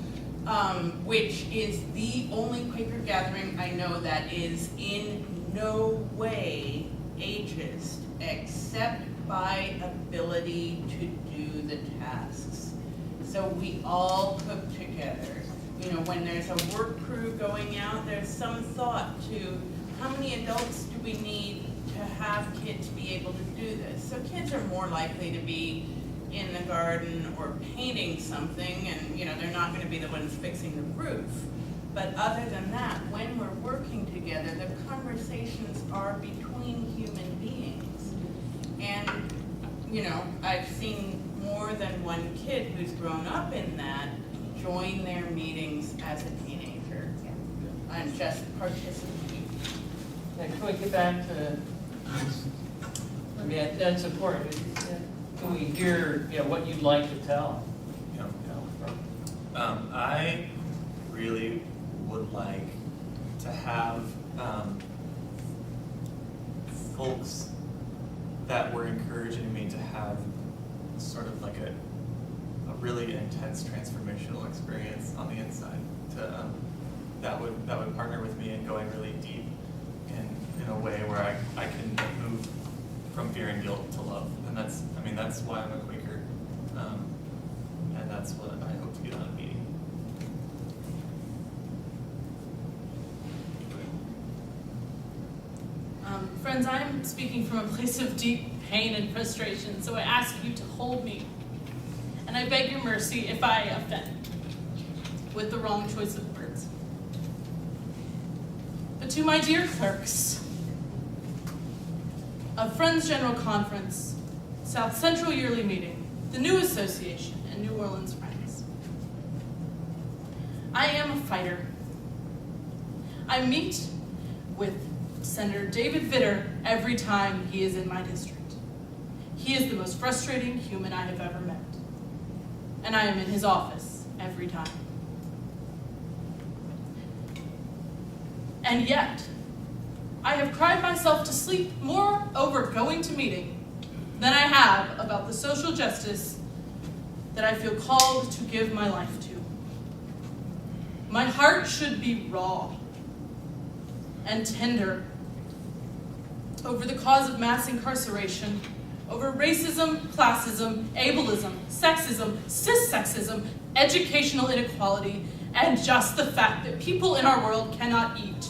which is the only Quaker gathering I know that is in no way ageist, except by ability to do the tasks. So we all cook together. When there's a work crew going out, there's some thought to how many adults do we need to have kids be able to do this. So kids are more likely to be in the garden or painting something, and they're not going to be the ones fixing the roof. But other than that, when we're working together, the conversations are between human beings. And I've seen more than one kid who's grown up in that join their meetings as a teenager and just participate. Now, can we get back to, that's important. Can we hear, what you'd like to tell? I really would like to have folks that were encouraging me to have sort of like a really intense transformational experience on the inside. That would partner with me in going really deep in a way where I can move from fear and guilt to love. And that's why I'm a Quaker. And that's what I hope to get out of meeting. Friends, I am speaking from a place of deep pain and frustration, so I ask you to hold me. And I beg your mercy if I offend with the wrong choice of words. But to my dear clerks of Friends General Conference, South Central Yearly Meeting, the new association, and New Orleans Friends, I am a fighter. I meet with Senator David Vitter every time he is in my district. He is the most frustrating human I have ever met. And I am in his office every time. And yet, I have cried myself to sleep more over going to meeting than I have about the social justice that I feel called to give my life to. My heart should be raw and tender over the cause of mass incarceration, over racism, classism, ableism, sexism, cissexism, educational inequality, and just the fact that people in our world cannot eat.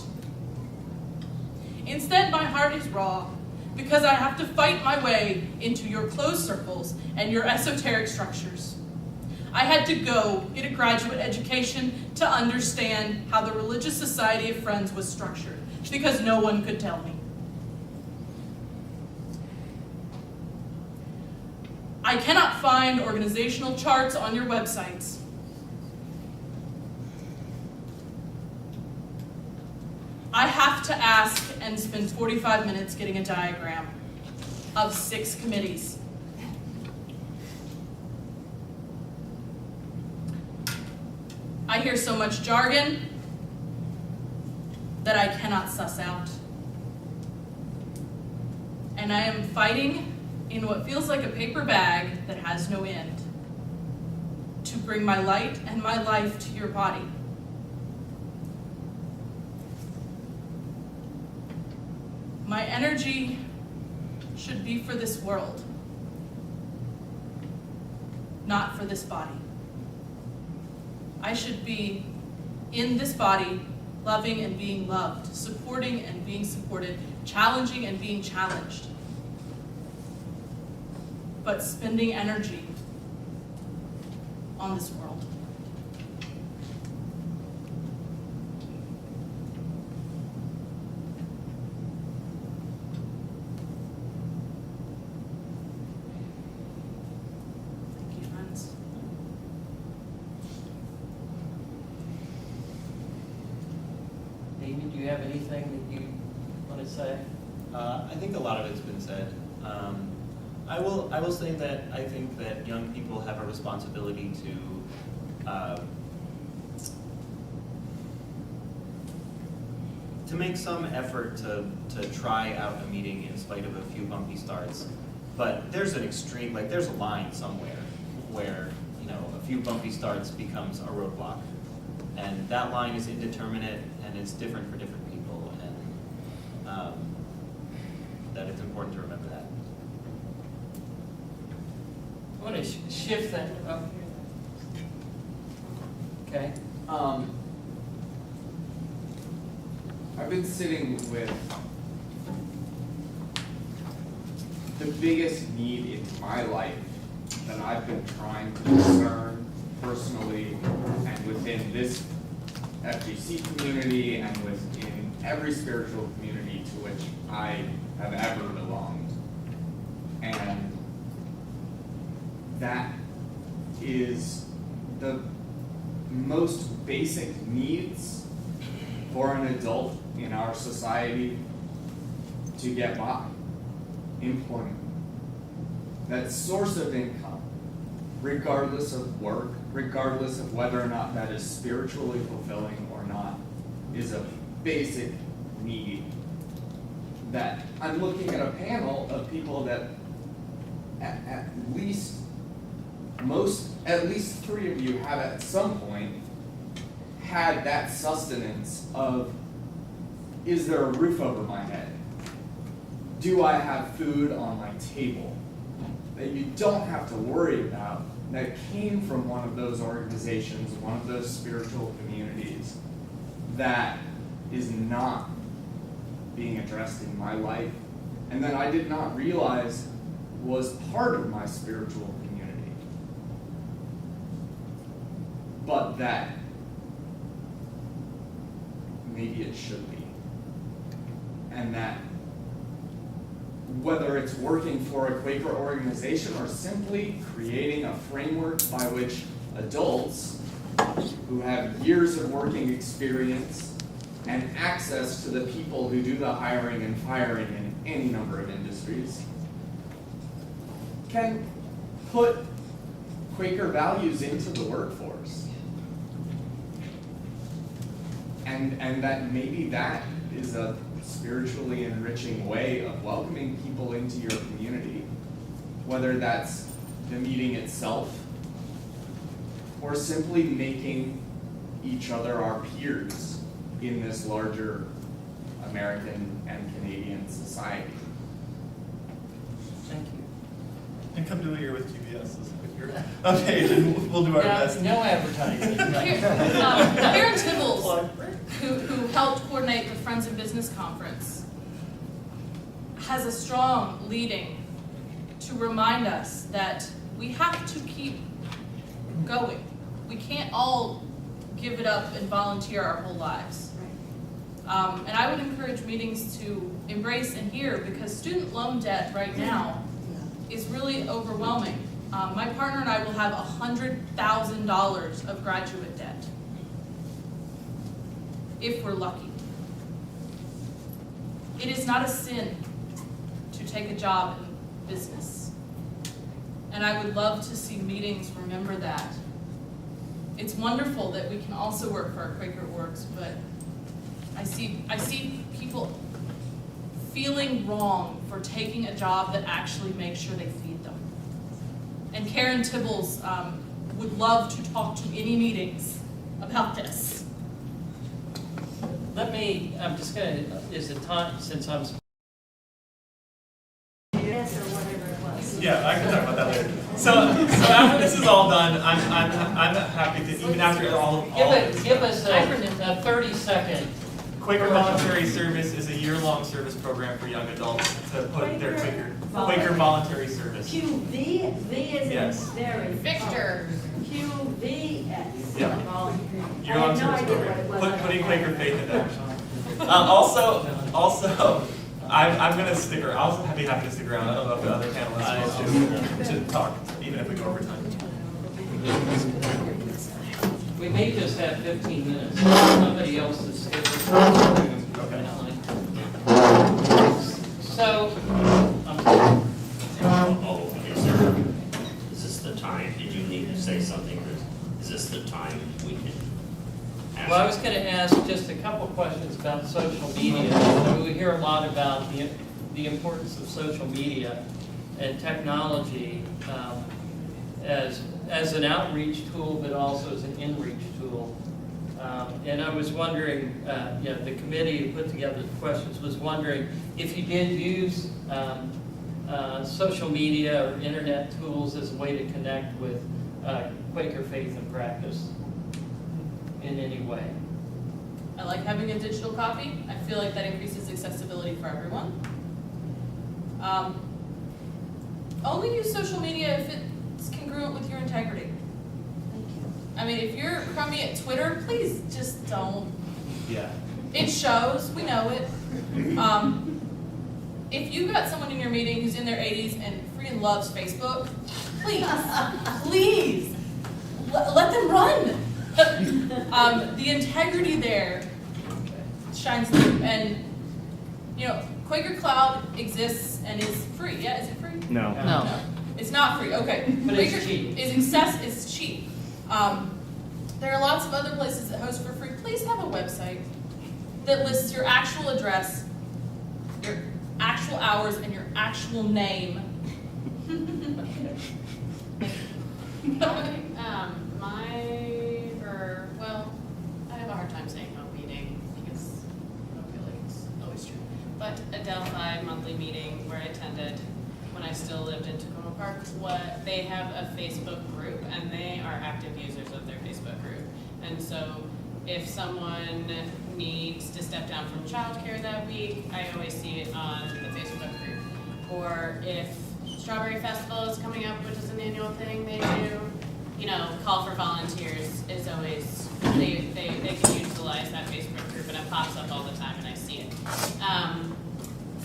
Instead, my heart is raw because I have to fight my way into your closed circles and your esoteric structures. I had to go get a graduate education to understand how the Religious Society of Friends was structured, because no one could tell me. I cannot find organizational charts on your websites. I have to ask and spend 45 minutes getting a diagram of 6 committees. I hear so much jargon that I cannot suss out. And I am fighting in what feels like a paper bag that has no end to bring my light and my life to your body. My energy should be for this world, not for this body. I should be in this body, loving and being loved, supporting and being supported, challenging and being challenged, but spending energy on this world. Thank you, friends. David, do you have anything that you want to say? I think a lot of it's been said. I will say that I think that young people have a responsibility to make some effort to try out a meeting in spite of a few bumpy starts. But there's an extreme, like there's a line somewhere where, you know, a few bumpy starts becomes a roadblock. And that line is indeterminate and it's different for different people, and that it's important to remember that. I want to shift that up here. Okay. I've been sitting with the biggest need in my life that I've been trying to discern personally and within this FGC community and within every spiritual community to which I have ever belonged. And that is the most basic needs for an adult in our society to get by. Employment. That source of income, regardless of work, regardless of whether or not that is spiritually fulfilling or not, is a basic need that I'm looking at a panel of people that at least three of you have at some point had that sustenance of, is there a roof over my head? Do I have food on my table? That you don't have to worry about, that came from one of those organizations, one of those spiritual communities, that is not being addressed in my life, and that I did not realize was part of my spiritual community, but that maybe it should be. And that whether it's working for a Quaker organization or simply creating a framework by which adults who have years of working experience and access to the people who do the hiring and firing in any number of industries can put Quaker values into the workforce. And that maybe that is a spiritually enriching way of welcoming people into your community, whether that's the meeting itself or simply making each other our peers in this larger American and Canadian society. Thank you. And come to a year with GPS with your page, and we'll do our best. No advertising. Karen Tibbles, who helped coordinate the Friends of Business Conference, has a strong leading to remind us that we have to keep going. We can't all give it up and volunteer our whole lives. And I would encourage meetings to embrace and hear, because student loan debt right now is really overwhelming. My partner and I will have $100,000 of graduate debt, if we're lucky. It is not a sin to take a job in business. And I would love to see meetings remember that. It's wonderful that we can also work for our Quaker orgs, but I see people feeling wrong for taking a job that actually makes sure they feed them. And Karen Tibbles would love to talk to any meetings about this. I'm just gonna, is it time, since I'm. Yes, or whatever it was. Yeah, I can talk about that later. So after this is all done, I'm happy to, even after all. Give us a 30-second. Quaker Voluntary Service is a year-long service program for young adults to put their Quaker Voluntary Service. QV, V is Yes. in very. Victor. QVS. Yeah. Volunteer. Year-long I had no service idea what it program. was. Putting Quaker faith into action. Also, I'm gonna stick around. I'll be happy to stick around. I don't know if the other panelists want to talk, even if we go over time. We may just have 15 minutes. Somebody else is scheduled. Okay. So, Is this the time, did you need to say something, or is this the time we can ask? well, I was going to ask just a couple questions about social media. So we hear a lot about the importance of social media and technology as an outreach tool, but also as an inreach tool. And I was wondering, the committee who put together the questions was wondering if you did use social media or internet tools as a way to connect with Quaker faith and practice in any way. I like having a digital copy. I feel like that increases accessibility for everyone. Only use social media if it's congruent with your integrity. I mean, if you're crummy at Twitter, please just don't. Yeah. It shows, we know it. If you've got someone in your meeting who's in their 80s and freaking loves Facebook, please, please, let them run. The integrity there shines through. And, Quaker Cloud exists and is free. Yeah, is it free? No. No. It's not free, okay. But it's Quaker cheap. It's cheap. There are lots of other places that host for free. Please have a website that lists your actual address, your actual hours and your actual name. I have a hard time saying home meeting because I don't feel like it's always true. But Adelphi monthly meeting where I attended when I still lived in Tacoma Park, they have a Facebook group and they are active users of their Facebook group. And so if someone needs to step down from childcare that week, I always see it on the Facebook group. Or if Strawberry Festival is coming up, which is an annual thing they do, call for volunteers is always, they can utilize that Facebook group and it pops up all the time and I see it.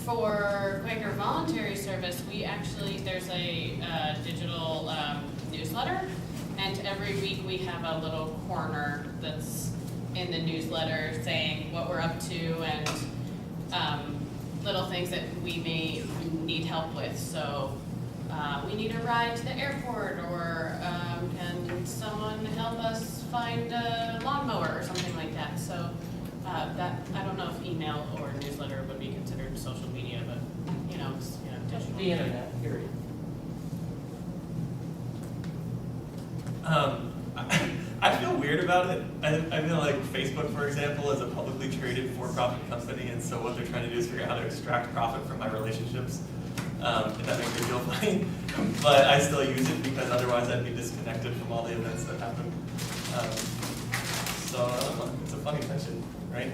For Quaker Voluntary Service, there's a digital newsletter, and every week we have a little corner that's in the newsletter saying what we're up to and little things that we may need help with. So we need a ride to the airport, or can someone help us find a lawnmower or something like that. So that, I don't know if email or newsletter would be considered social media, but it's digital. The internet, period. I feel weird about it. I feel like Facebook, for example, is a publicly traded for-profit company, and so what they're trying to do is figure out how to extract profit from my relationships. If that makes me feel funny. But I still use it because otherwise I'd be disconnected from all the events that happen. So I don't know, it's a funny tension, right?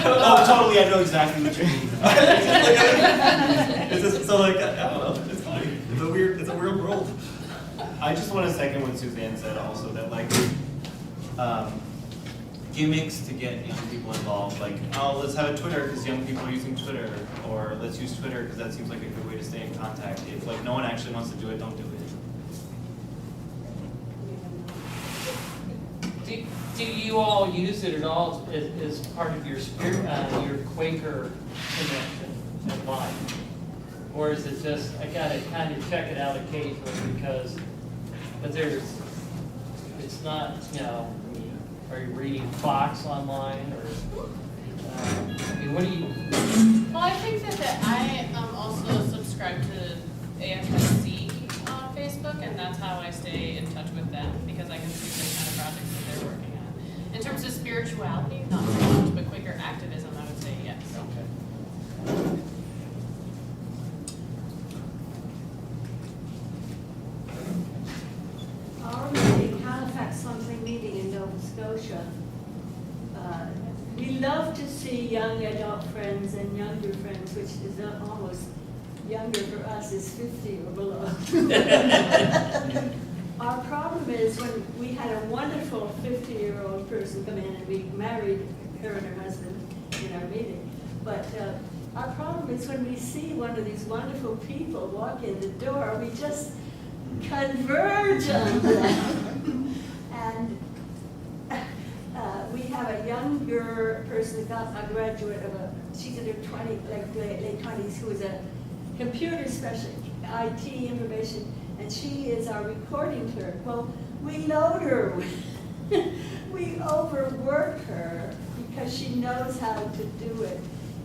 Oh, totally, I know exactly what you mean. It's just, so like, I don't know, it's funny. It's a weird world. I just want to second what Suzanne said also, that like, gimmicks to get young people involved, like, oh, let's have a Twitter because young people are using Twitter, or let's use Twitter because that seems like a good way to stay in contact. If like no one actually wants to do it, don't do it. Do you all use it at all as part of your your Quaker connection in life? Or is it just, I gotta kind of check it out occasionally but it's not, are you reading Fox online or, what do you? Well, I think that I also subscribe to AFSC on Facebook, and that's how I stay in touch with them, because I can see the kind of projects that they're working on. In terms of spirituality, not so much, but Quaker activism, I would say yes. Okay. Our meeting, Halifax monthly meeting in Nova Scotia, we love to see young adult friends and younger friends, which is almost younger for us is 50 or below. Our problem is when we had a wonderful 50-year-old person come in and we married her and her husband in our meeting. But our problem is when we see one of these wonderful people walk in the door, we just converge on them. And we have a younger person, a graduate of she's in her late 20s, who is a computer specialist, IT information, and she is our recording clerk. Well, we load her, we overwork her because she knows how to do it.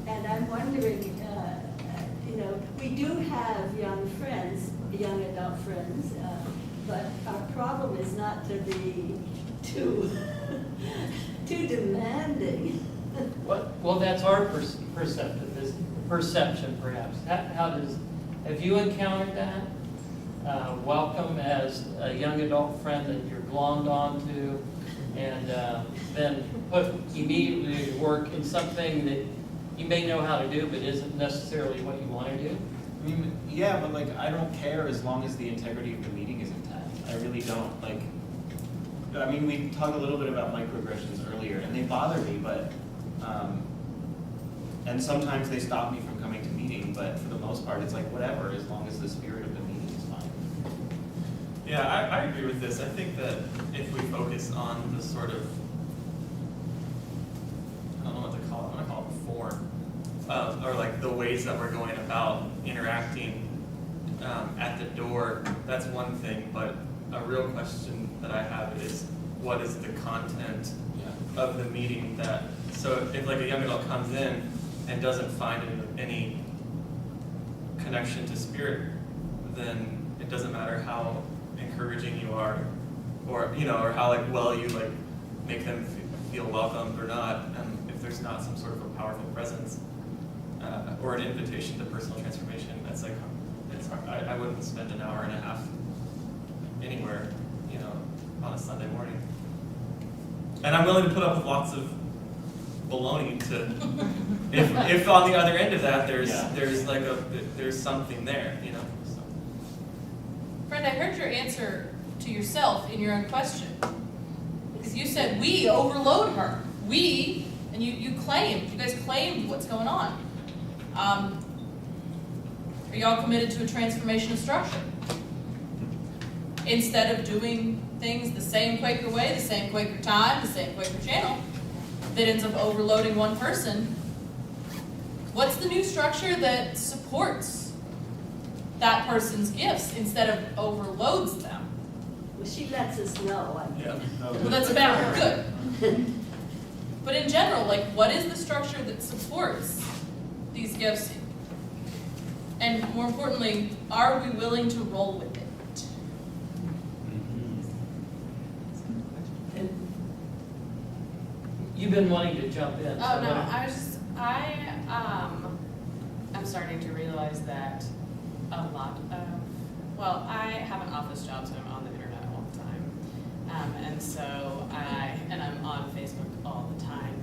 And I'm wondering, we do have young friends, young adult friends, but our problem is not to be too demanding. Well, that's our perception, perhaps. Have you encountered that? Welcome as a young adult friend that you're glommed onto, and then put immediately to work in something that you may know how to do, but isn't necessarily what you want to do? I mean, yeah, but like, I don't care as long as the integrity of the meeting is intact. I really don't. Like, I mean, we talked a little bit about microaggressions earlier, and they bother me, but, and sometimes they stop me from coming to meeting, but for the most part, it's like, whatever, as long as the spirit of the meeting is fine. Yeah, I agree with this. I think that if we focus on the sort of, I don't know what to call it, I'm gonna call it form, or like the ways that we're going about interacting at the door, that's one thing, but a real question that I have is, what is the content of the meeting that, so if like a young adult comes in and doesn't find any connection to spirit, then it doesn't matter how encouraging you are, or or how well you make them feel welcomed or not. And if there's not some sort of a powerful presence or an invitation to personal transformation, it's hard. I wouldn't spend an hour and a half anywhere, on a Sunday morning. And I'm willing to put up with lots of baloney to, if on the other end of that there's something there, So. Friend, I heard your answer to yourself in your own question. Because you said, we overload her. We, and you guys claimed what's going on. Are y'all committed to a transformation of structure? Instead of doing things the same Quaker way, the same Quaker time, the same Quaker channel, that ends up overloading one person, what's the new structure that supports that person's gifts instead of overloads them? Well, she lets us know, I Yeah. Well, that's about her. Good. But in general, what is the structure that supports these gifts? And more importantly, are we willing to roll with it? You've been wanting to jump in. Oh, no, I'm starting to realize that a lot of, well, I have an office job, so I'm on the internet all the time. And so I'm on Facebook all the time.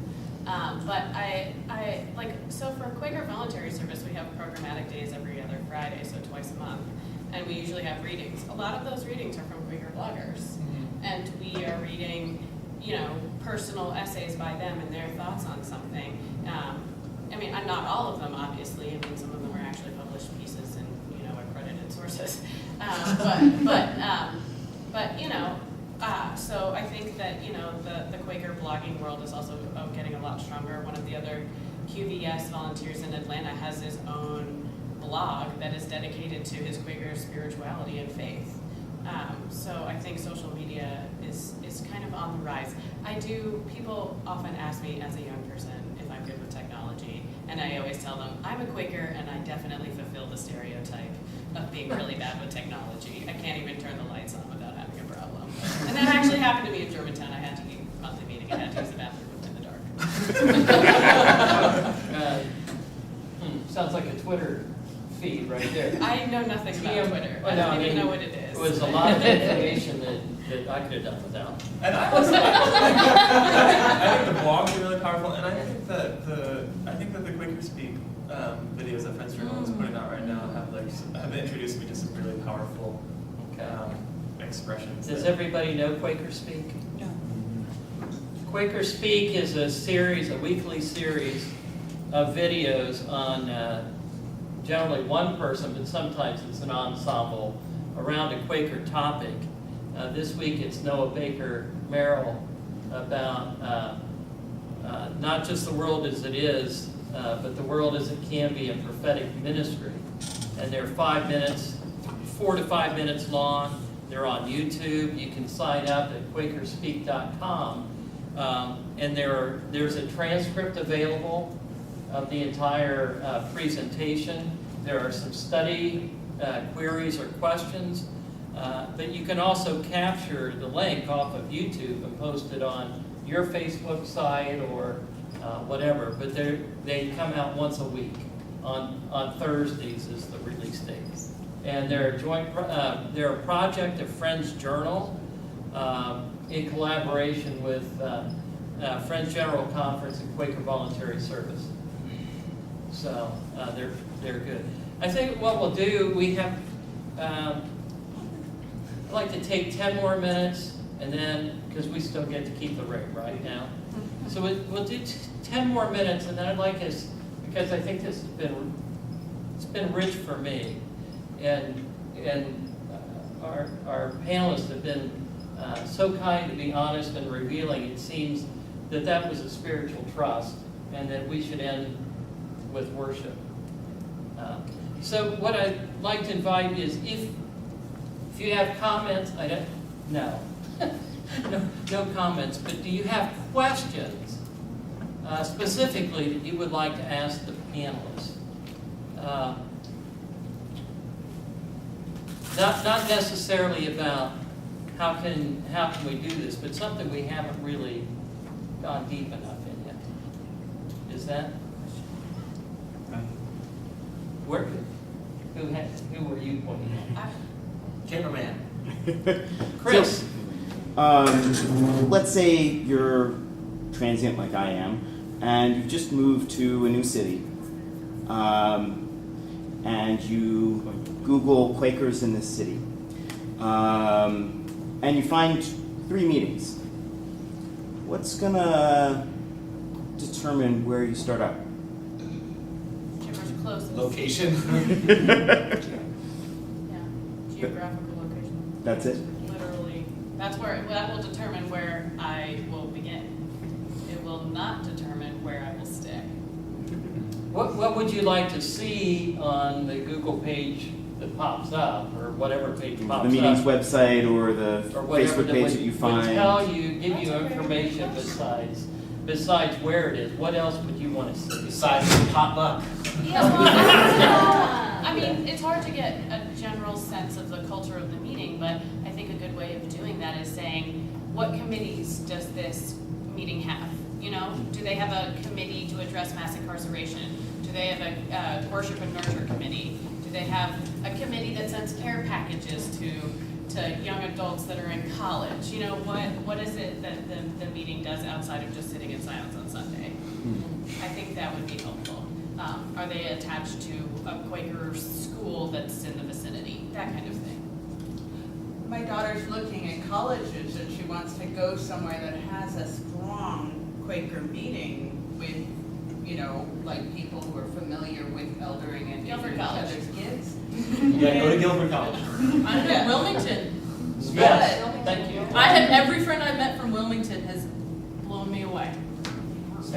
So for Quaker Voluntary Service, we have programmatic days every other Friday, so twice a month. And we usually have readings. A lot of those readings are from Quaker bloggers. And we are reading, personal essays by them and their thoughts on something. Not all of them, obviously. Some of them are actually published pieces and, accredited sources. So I think that, the Quaker blogging world is also getting a lot stronger. One of the other QVS volunteers in Atlanta has his own blog that is dedicated to his Quaker spirituality and faith. So I think social media is kind of on the rise. People often ask me as a young person if I'm good with technology, and I always tell them, I'm a Quaker and I definitely fulfill the stereotype of being really bad with technology. I can't even turn the lights on without having a problem. And that actually happened to me in Germantown. I had to do a monthly meeting, I had to use the bathroom in the dark. Sounds like a Twitter feed right there. I know nothing about Twitter. I don't even know what it is. It was a lot of information that I could have done without. And I also I think the blogs are really powerful, and I think that the Quaker Speak videos that Friends Journal is putting out right now have introduced me to some really powerful expressions. Does everybody know Quaker Speak? No. Quaker Speak is a weekly series of videos on generally one person, but sometimes it's an ensemble around a Quaker topic. This week it's Noah Baker Merrill about not just the world as it is, but the world as it can be in prophetic ministry. And they're 4 to 5 minutes long. They're on YouTube. You can sign up at quakerspeak.com. And there's a transcript available of the entire presentation. There are some study queries or questions, but you can also capture the link off of YouTube and post it on your Facebook site or whatever. But they come out once a week. On Thursdays is the release date. And they're a project of Friends Journal in collaboration with Friends General Conference and Quaker Voluntary Service. So they're good. I think what we'll do, we have, I'd like to take 10 more minutes, and then, because we still get to keep the rate right now. So we'll do 10 more minutes, and then I'd like us, because I think this has been rich for me, and our panelists have been so kind to be honest and revealing. It seems that was a spiritual trust, and that we should end with worship. So what I'd like to invite is, if you have comments, no comments, but do you have questions specifically that you would like to ask the panelists. Not necessarily about how can we do this, but something we haven't really gone deep enough in yet. Is that? Where? Who were you pointing at? Cameraman. Chris. Let's say you're transient like I am, and you've just moved to a new city, and you Google Quakers in this city, and you find 3 meetings. What's gonna determine where you start out? Whichever's closest. Location. Yeah, geographical location. That's it? Literally, that will determine where I will begin. It will not determine where I will stay. What would you like to see on the Google page that pops up, or whatever page pops up? The meeting's website or the Or whatever Facebook page that you would find? tell you, give That's you a great information besides where it is. What else would you want to see? Besides potluck. I mean, it's hard to get a general sense of the culture of the meeting, but I think a good way of doing that is saying, what committees does this meeting have? You know, do they have a committee to address mass incarceration? Do they have a worship and nurture committee? Do they have a committee that sends care packages to young adults that are in college? You know, what is it that the meeting does outside of just sitting in silence on Sunday? I think that would be helpful. Are they attached to a Quaker school that's in the vicinity? That kind of thing. My daughter's looking at colleges and she wants to go somewhere that has a strong Quaker meeting with, you know, like people who are familiar with eldering and Guilford each College. other's kids. Yeah, go to Guilford College. I'm Yeah. in Wilmington. Yes, thank you. Every friend I met from Wilmington has blown me away.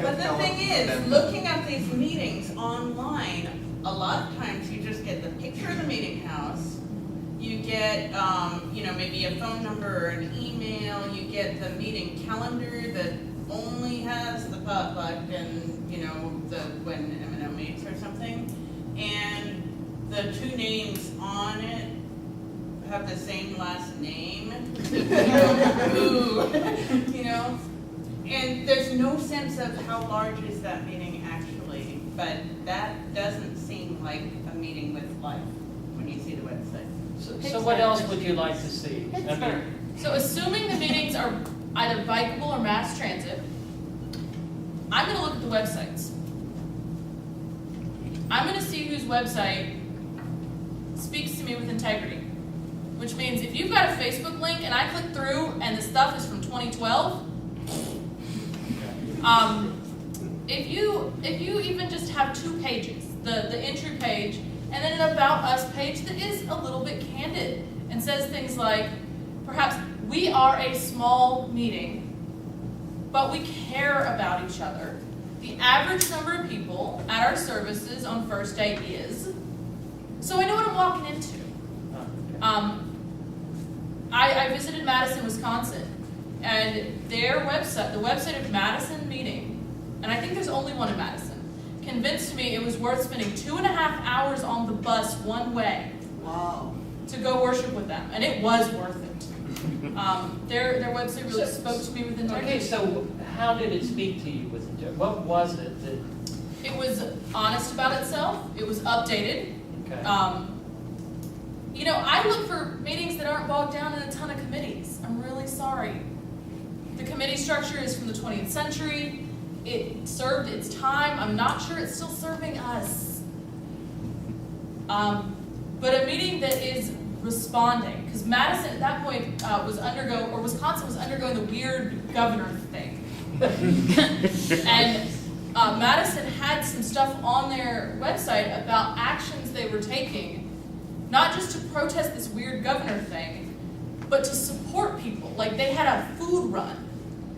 But the thing is, looking at these meetings online, a lot of times you just get the picture of the meeting house, you get, you know, maybe a phone number or an email, you get the meeting calendar that only has the potluck and, you know, when M&M meets or something, and the 2 names on it have the same last name, you know, and there's no sense of how large is that meeting actually, but that doesn't seem like a meeting with life when you see the website. So what else would you like to see? I mean, So assuming the meetings are either bikeable or mass transit, I'm gonna look at the websites. I'm gonna see whose website speaks to me with integrity. Which means if you've got a Facebook link and I click through and the stuff is from 2012, if you even just have 2 pages, the entry page and then an About Us page that is a little bit candid and says things like, perhaps, we are a small meeting, but we care about each other. The average number of people at our services on first day is, so I know what I'm walking into. I visited Madison, Wisconsin, and their website, the website of Madison Meeting, and I think there's only one in Madison, convinced me it was worth spending 2.5 hours on the bus one way. Wow. To go worship with them, and it was worth it. Their website really spoke to me with integrity. Okay, so how did it speak to you with integrity? What was it that? It was honest about itself. It was updated. Okay. You know, I look for meetings that aren't bogged down in a ton of committees. I'm really sorry. The committee structure is from the 20th century. It served its time. I'm not sure it's still serving us. But a meeting that is responding, because Madison at that point Wisconsin was undergoing the weird governor thing. And Madison had some stuff on their website about actions they were taking, not just to protest this weird governor thing, but to support people. Like they had a food run,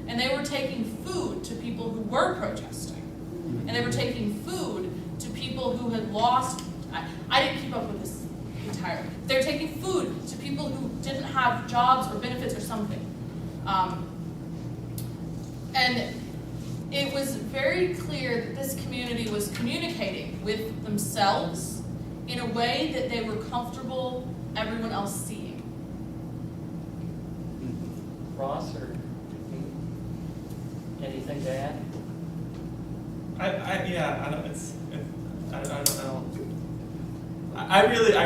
and they were taking food to people who were protesting. And they were taking food to people who had lost, I didn't keep up with this entirely. They're taking food to people who didn't have jobs or benefits or something. And it was very clear that this community was communicating with themselves in a way that they were comfortable everyone else seeing. Ross, or anything to add? I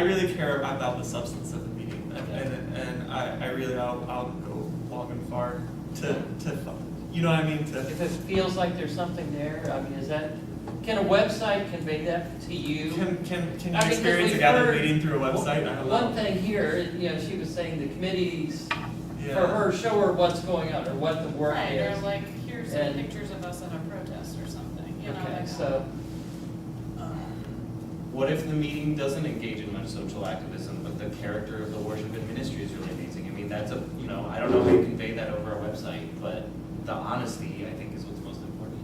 really care about the substance of the meeting, and I'll go long and far to you know what I mean, If it feels like there's something there, I mean, can a website convey that to you? Can you I mean, 'cause experience a we've gathered heard meeting through a website? I don't know. One thing here, she was saying the committees, Yeah. for her, show her what's going on, or what the work Right, is. or like, here's some And- pictures of us at a protest or something, you know, Okay, like. so, What if the meeting doesn't engage in much social activism, but the character of the worship and ministry is really amazing? I mean, that's I don't know how you convey that over a website, but the honesty, I think, is what's most important.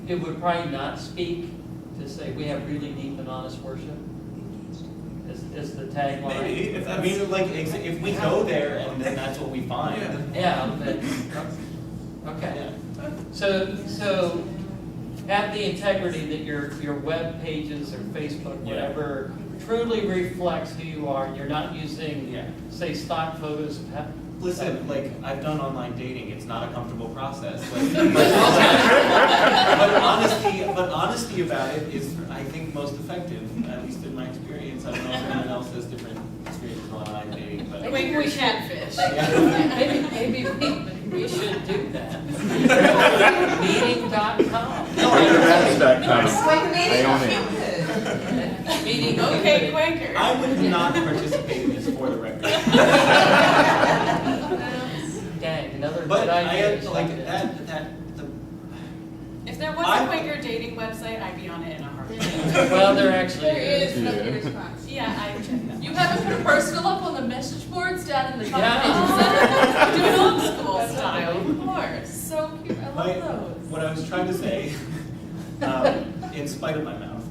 it would probably not speak to say, we have really deep and honest worship, is the tagline. Maybe, if we go there and then that's what we find. Yeah, but, okay. So have the integrity that your web pages or Facebook, whatever, truly reflects who you are, and you're not using, say, stock photos of Listen, I've done online dating, it's not a comfortable process. But honesty about it is, I think, most effective, at least in my experience. I don't know if anyone else has different experiences on online dating, but. Quaker catfish. Maybe we should do that. Meeting.com. Meeting. Okay, Quaker. I would not participate in this for the record. Dang, another But good I idea. had, If there was a Quaker dating website, I'd be on it in a heartbeat. Well, there actually There is. is no response. Yeah, I checked that. You haven't put a personal up on the message boards down in the Yeah. conversation Do it old school style, of course. So cute, I love those. What I was trying to say, in spite of my mouth,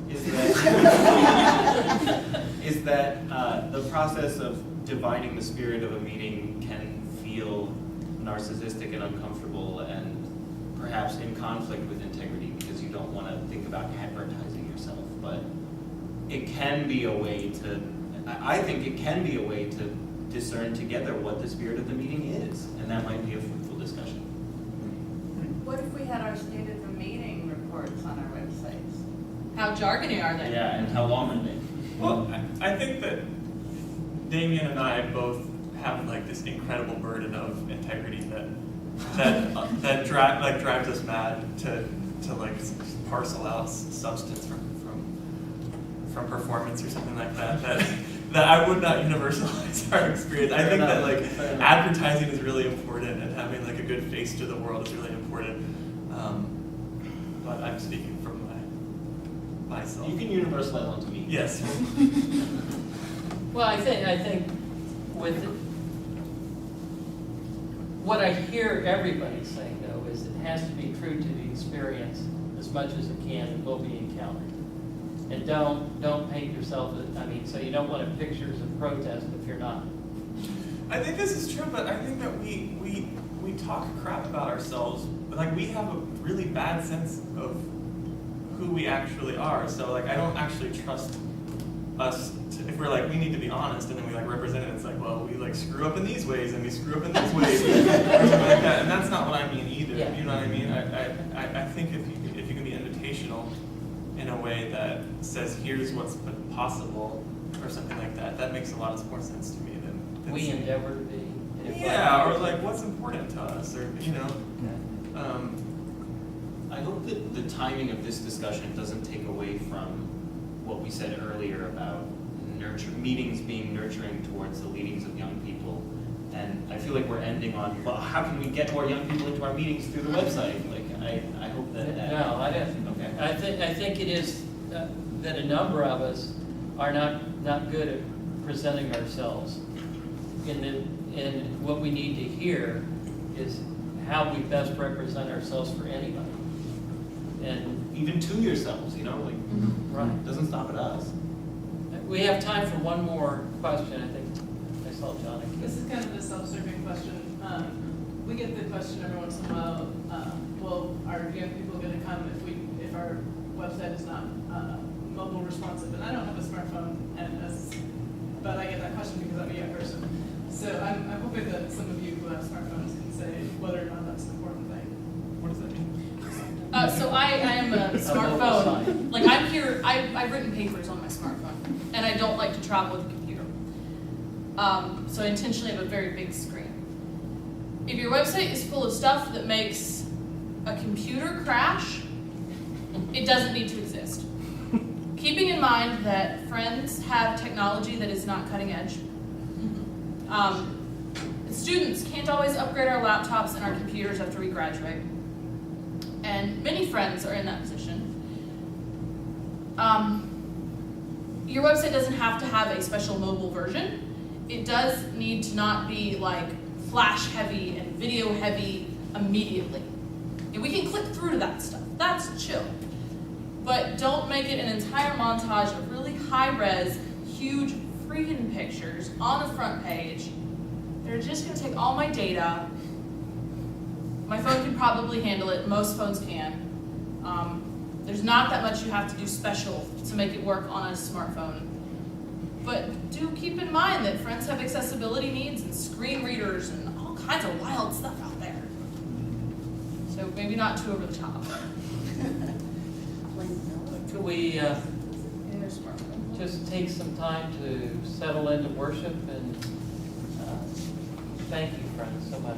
is that the process of dividing the spirit of a meeting can feel narcissistic and uncomfortable and perhaps in conflict with integrity because you don't want to think about advertising yourself. But it can be a way to, I think it can be a way to discern together what the spirit of the meeting is, and that might be a fruitful discussion. What if we had our state of the meeting reports on our websites? How jargony are they? Yeah, and how long are they? Well, I think that Damien and I both have this incredible burden of integrity that drives us mad to parcel out substance from performance or something like that I would not universalize our experience. I think that advertising is really important and having a good face to the world is really important. But I'm speaking from myself. You can universalize onto me. Yes. Well, I think with what I hear everybody saying though is it has to be true to the experience as much as it can and will be encountered. And don't paint yourself, so you don't want pictures of protest if you're not. I think this is true, but I think that we talk crap about ourselves. We have a really bad sense of who we actually are. So I don't actually trust us if we're we need to be honest, and then we represent it. It's well, we screw up in these ways and we screw up in these ways, or something like that. And that's not what I mean either. Yeah. You know what I mean? I think if you can be invitational in a way that says here's what's possible or something like that, that makes a lot more sense to me than We saying, endeavor to be. yeah, or what's important to us, or I hope that the timing of this discussion doesn't take away from what we said earlier about meetings being nurturing towards the leadings of young people. And I feel we're ending on, well, how can we get more young people into our meetings through the website? I hope that. No, I don't. Okay. I think it is that a number of us are not good at presenting ourselves. And what we need to hear is how we best represent ourselves for anybody. And Even to yourselves, right. it doesn't stop at us. We have time for one more question. I think I saw John. This is kind of a self-serving question. we get the question every once in a while, well, are young people gonna come if our website is not, mobile responsive? And I don't have a smartphone, but I get that question because I'm a young person. So I'm hoping that some of you who have smartphones can say whether or not that's an important thing. What does that mean? So I am a smartphone, like I'm here, I've written papers on my smartphone, and I don't like to travel with a computer. So I intentionally have a very big screen. If your website is full of stuff that makes a computer crash, it doesn't need to exist. Keeping in mind that Friends have technology that is not cutting edge. Students can't always upgrade our laptops and our computers after we graduate. And many Friends are in that position. Your website doesn't have to have a special mobile version. It does need to not be like flash heavy and video heavy immediately. And we can click through to that stuff. That's chill. But don't make it an entire montage of really high-res, huge freaking pictures on the front page. They're just gonna take all my data. My phone can probably handle it, most phones can. There's not that much you have to do special to make it work on a smartphone. But do keep in mind that Friends have accessibility needs and screen readers and all kinds of wild stuff out there. So maybe not too over the top. Could we just take some time to settle into worship and thank you, friends, so much.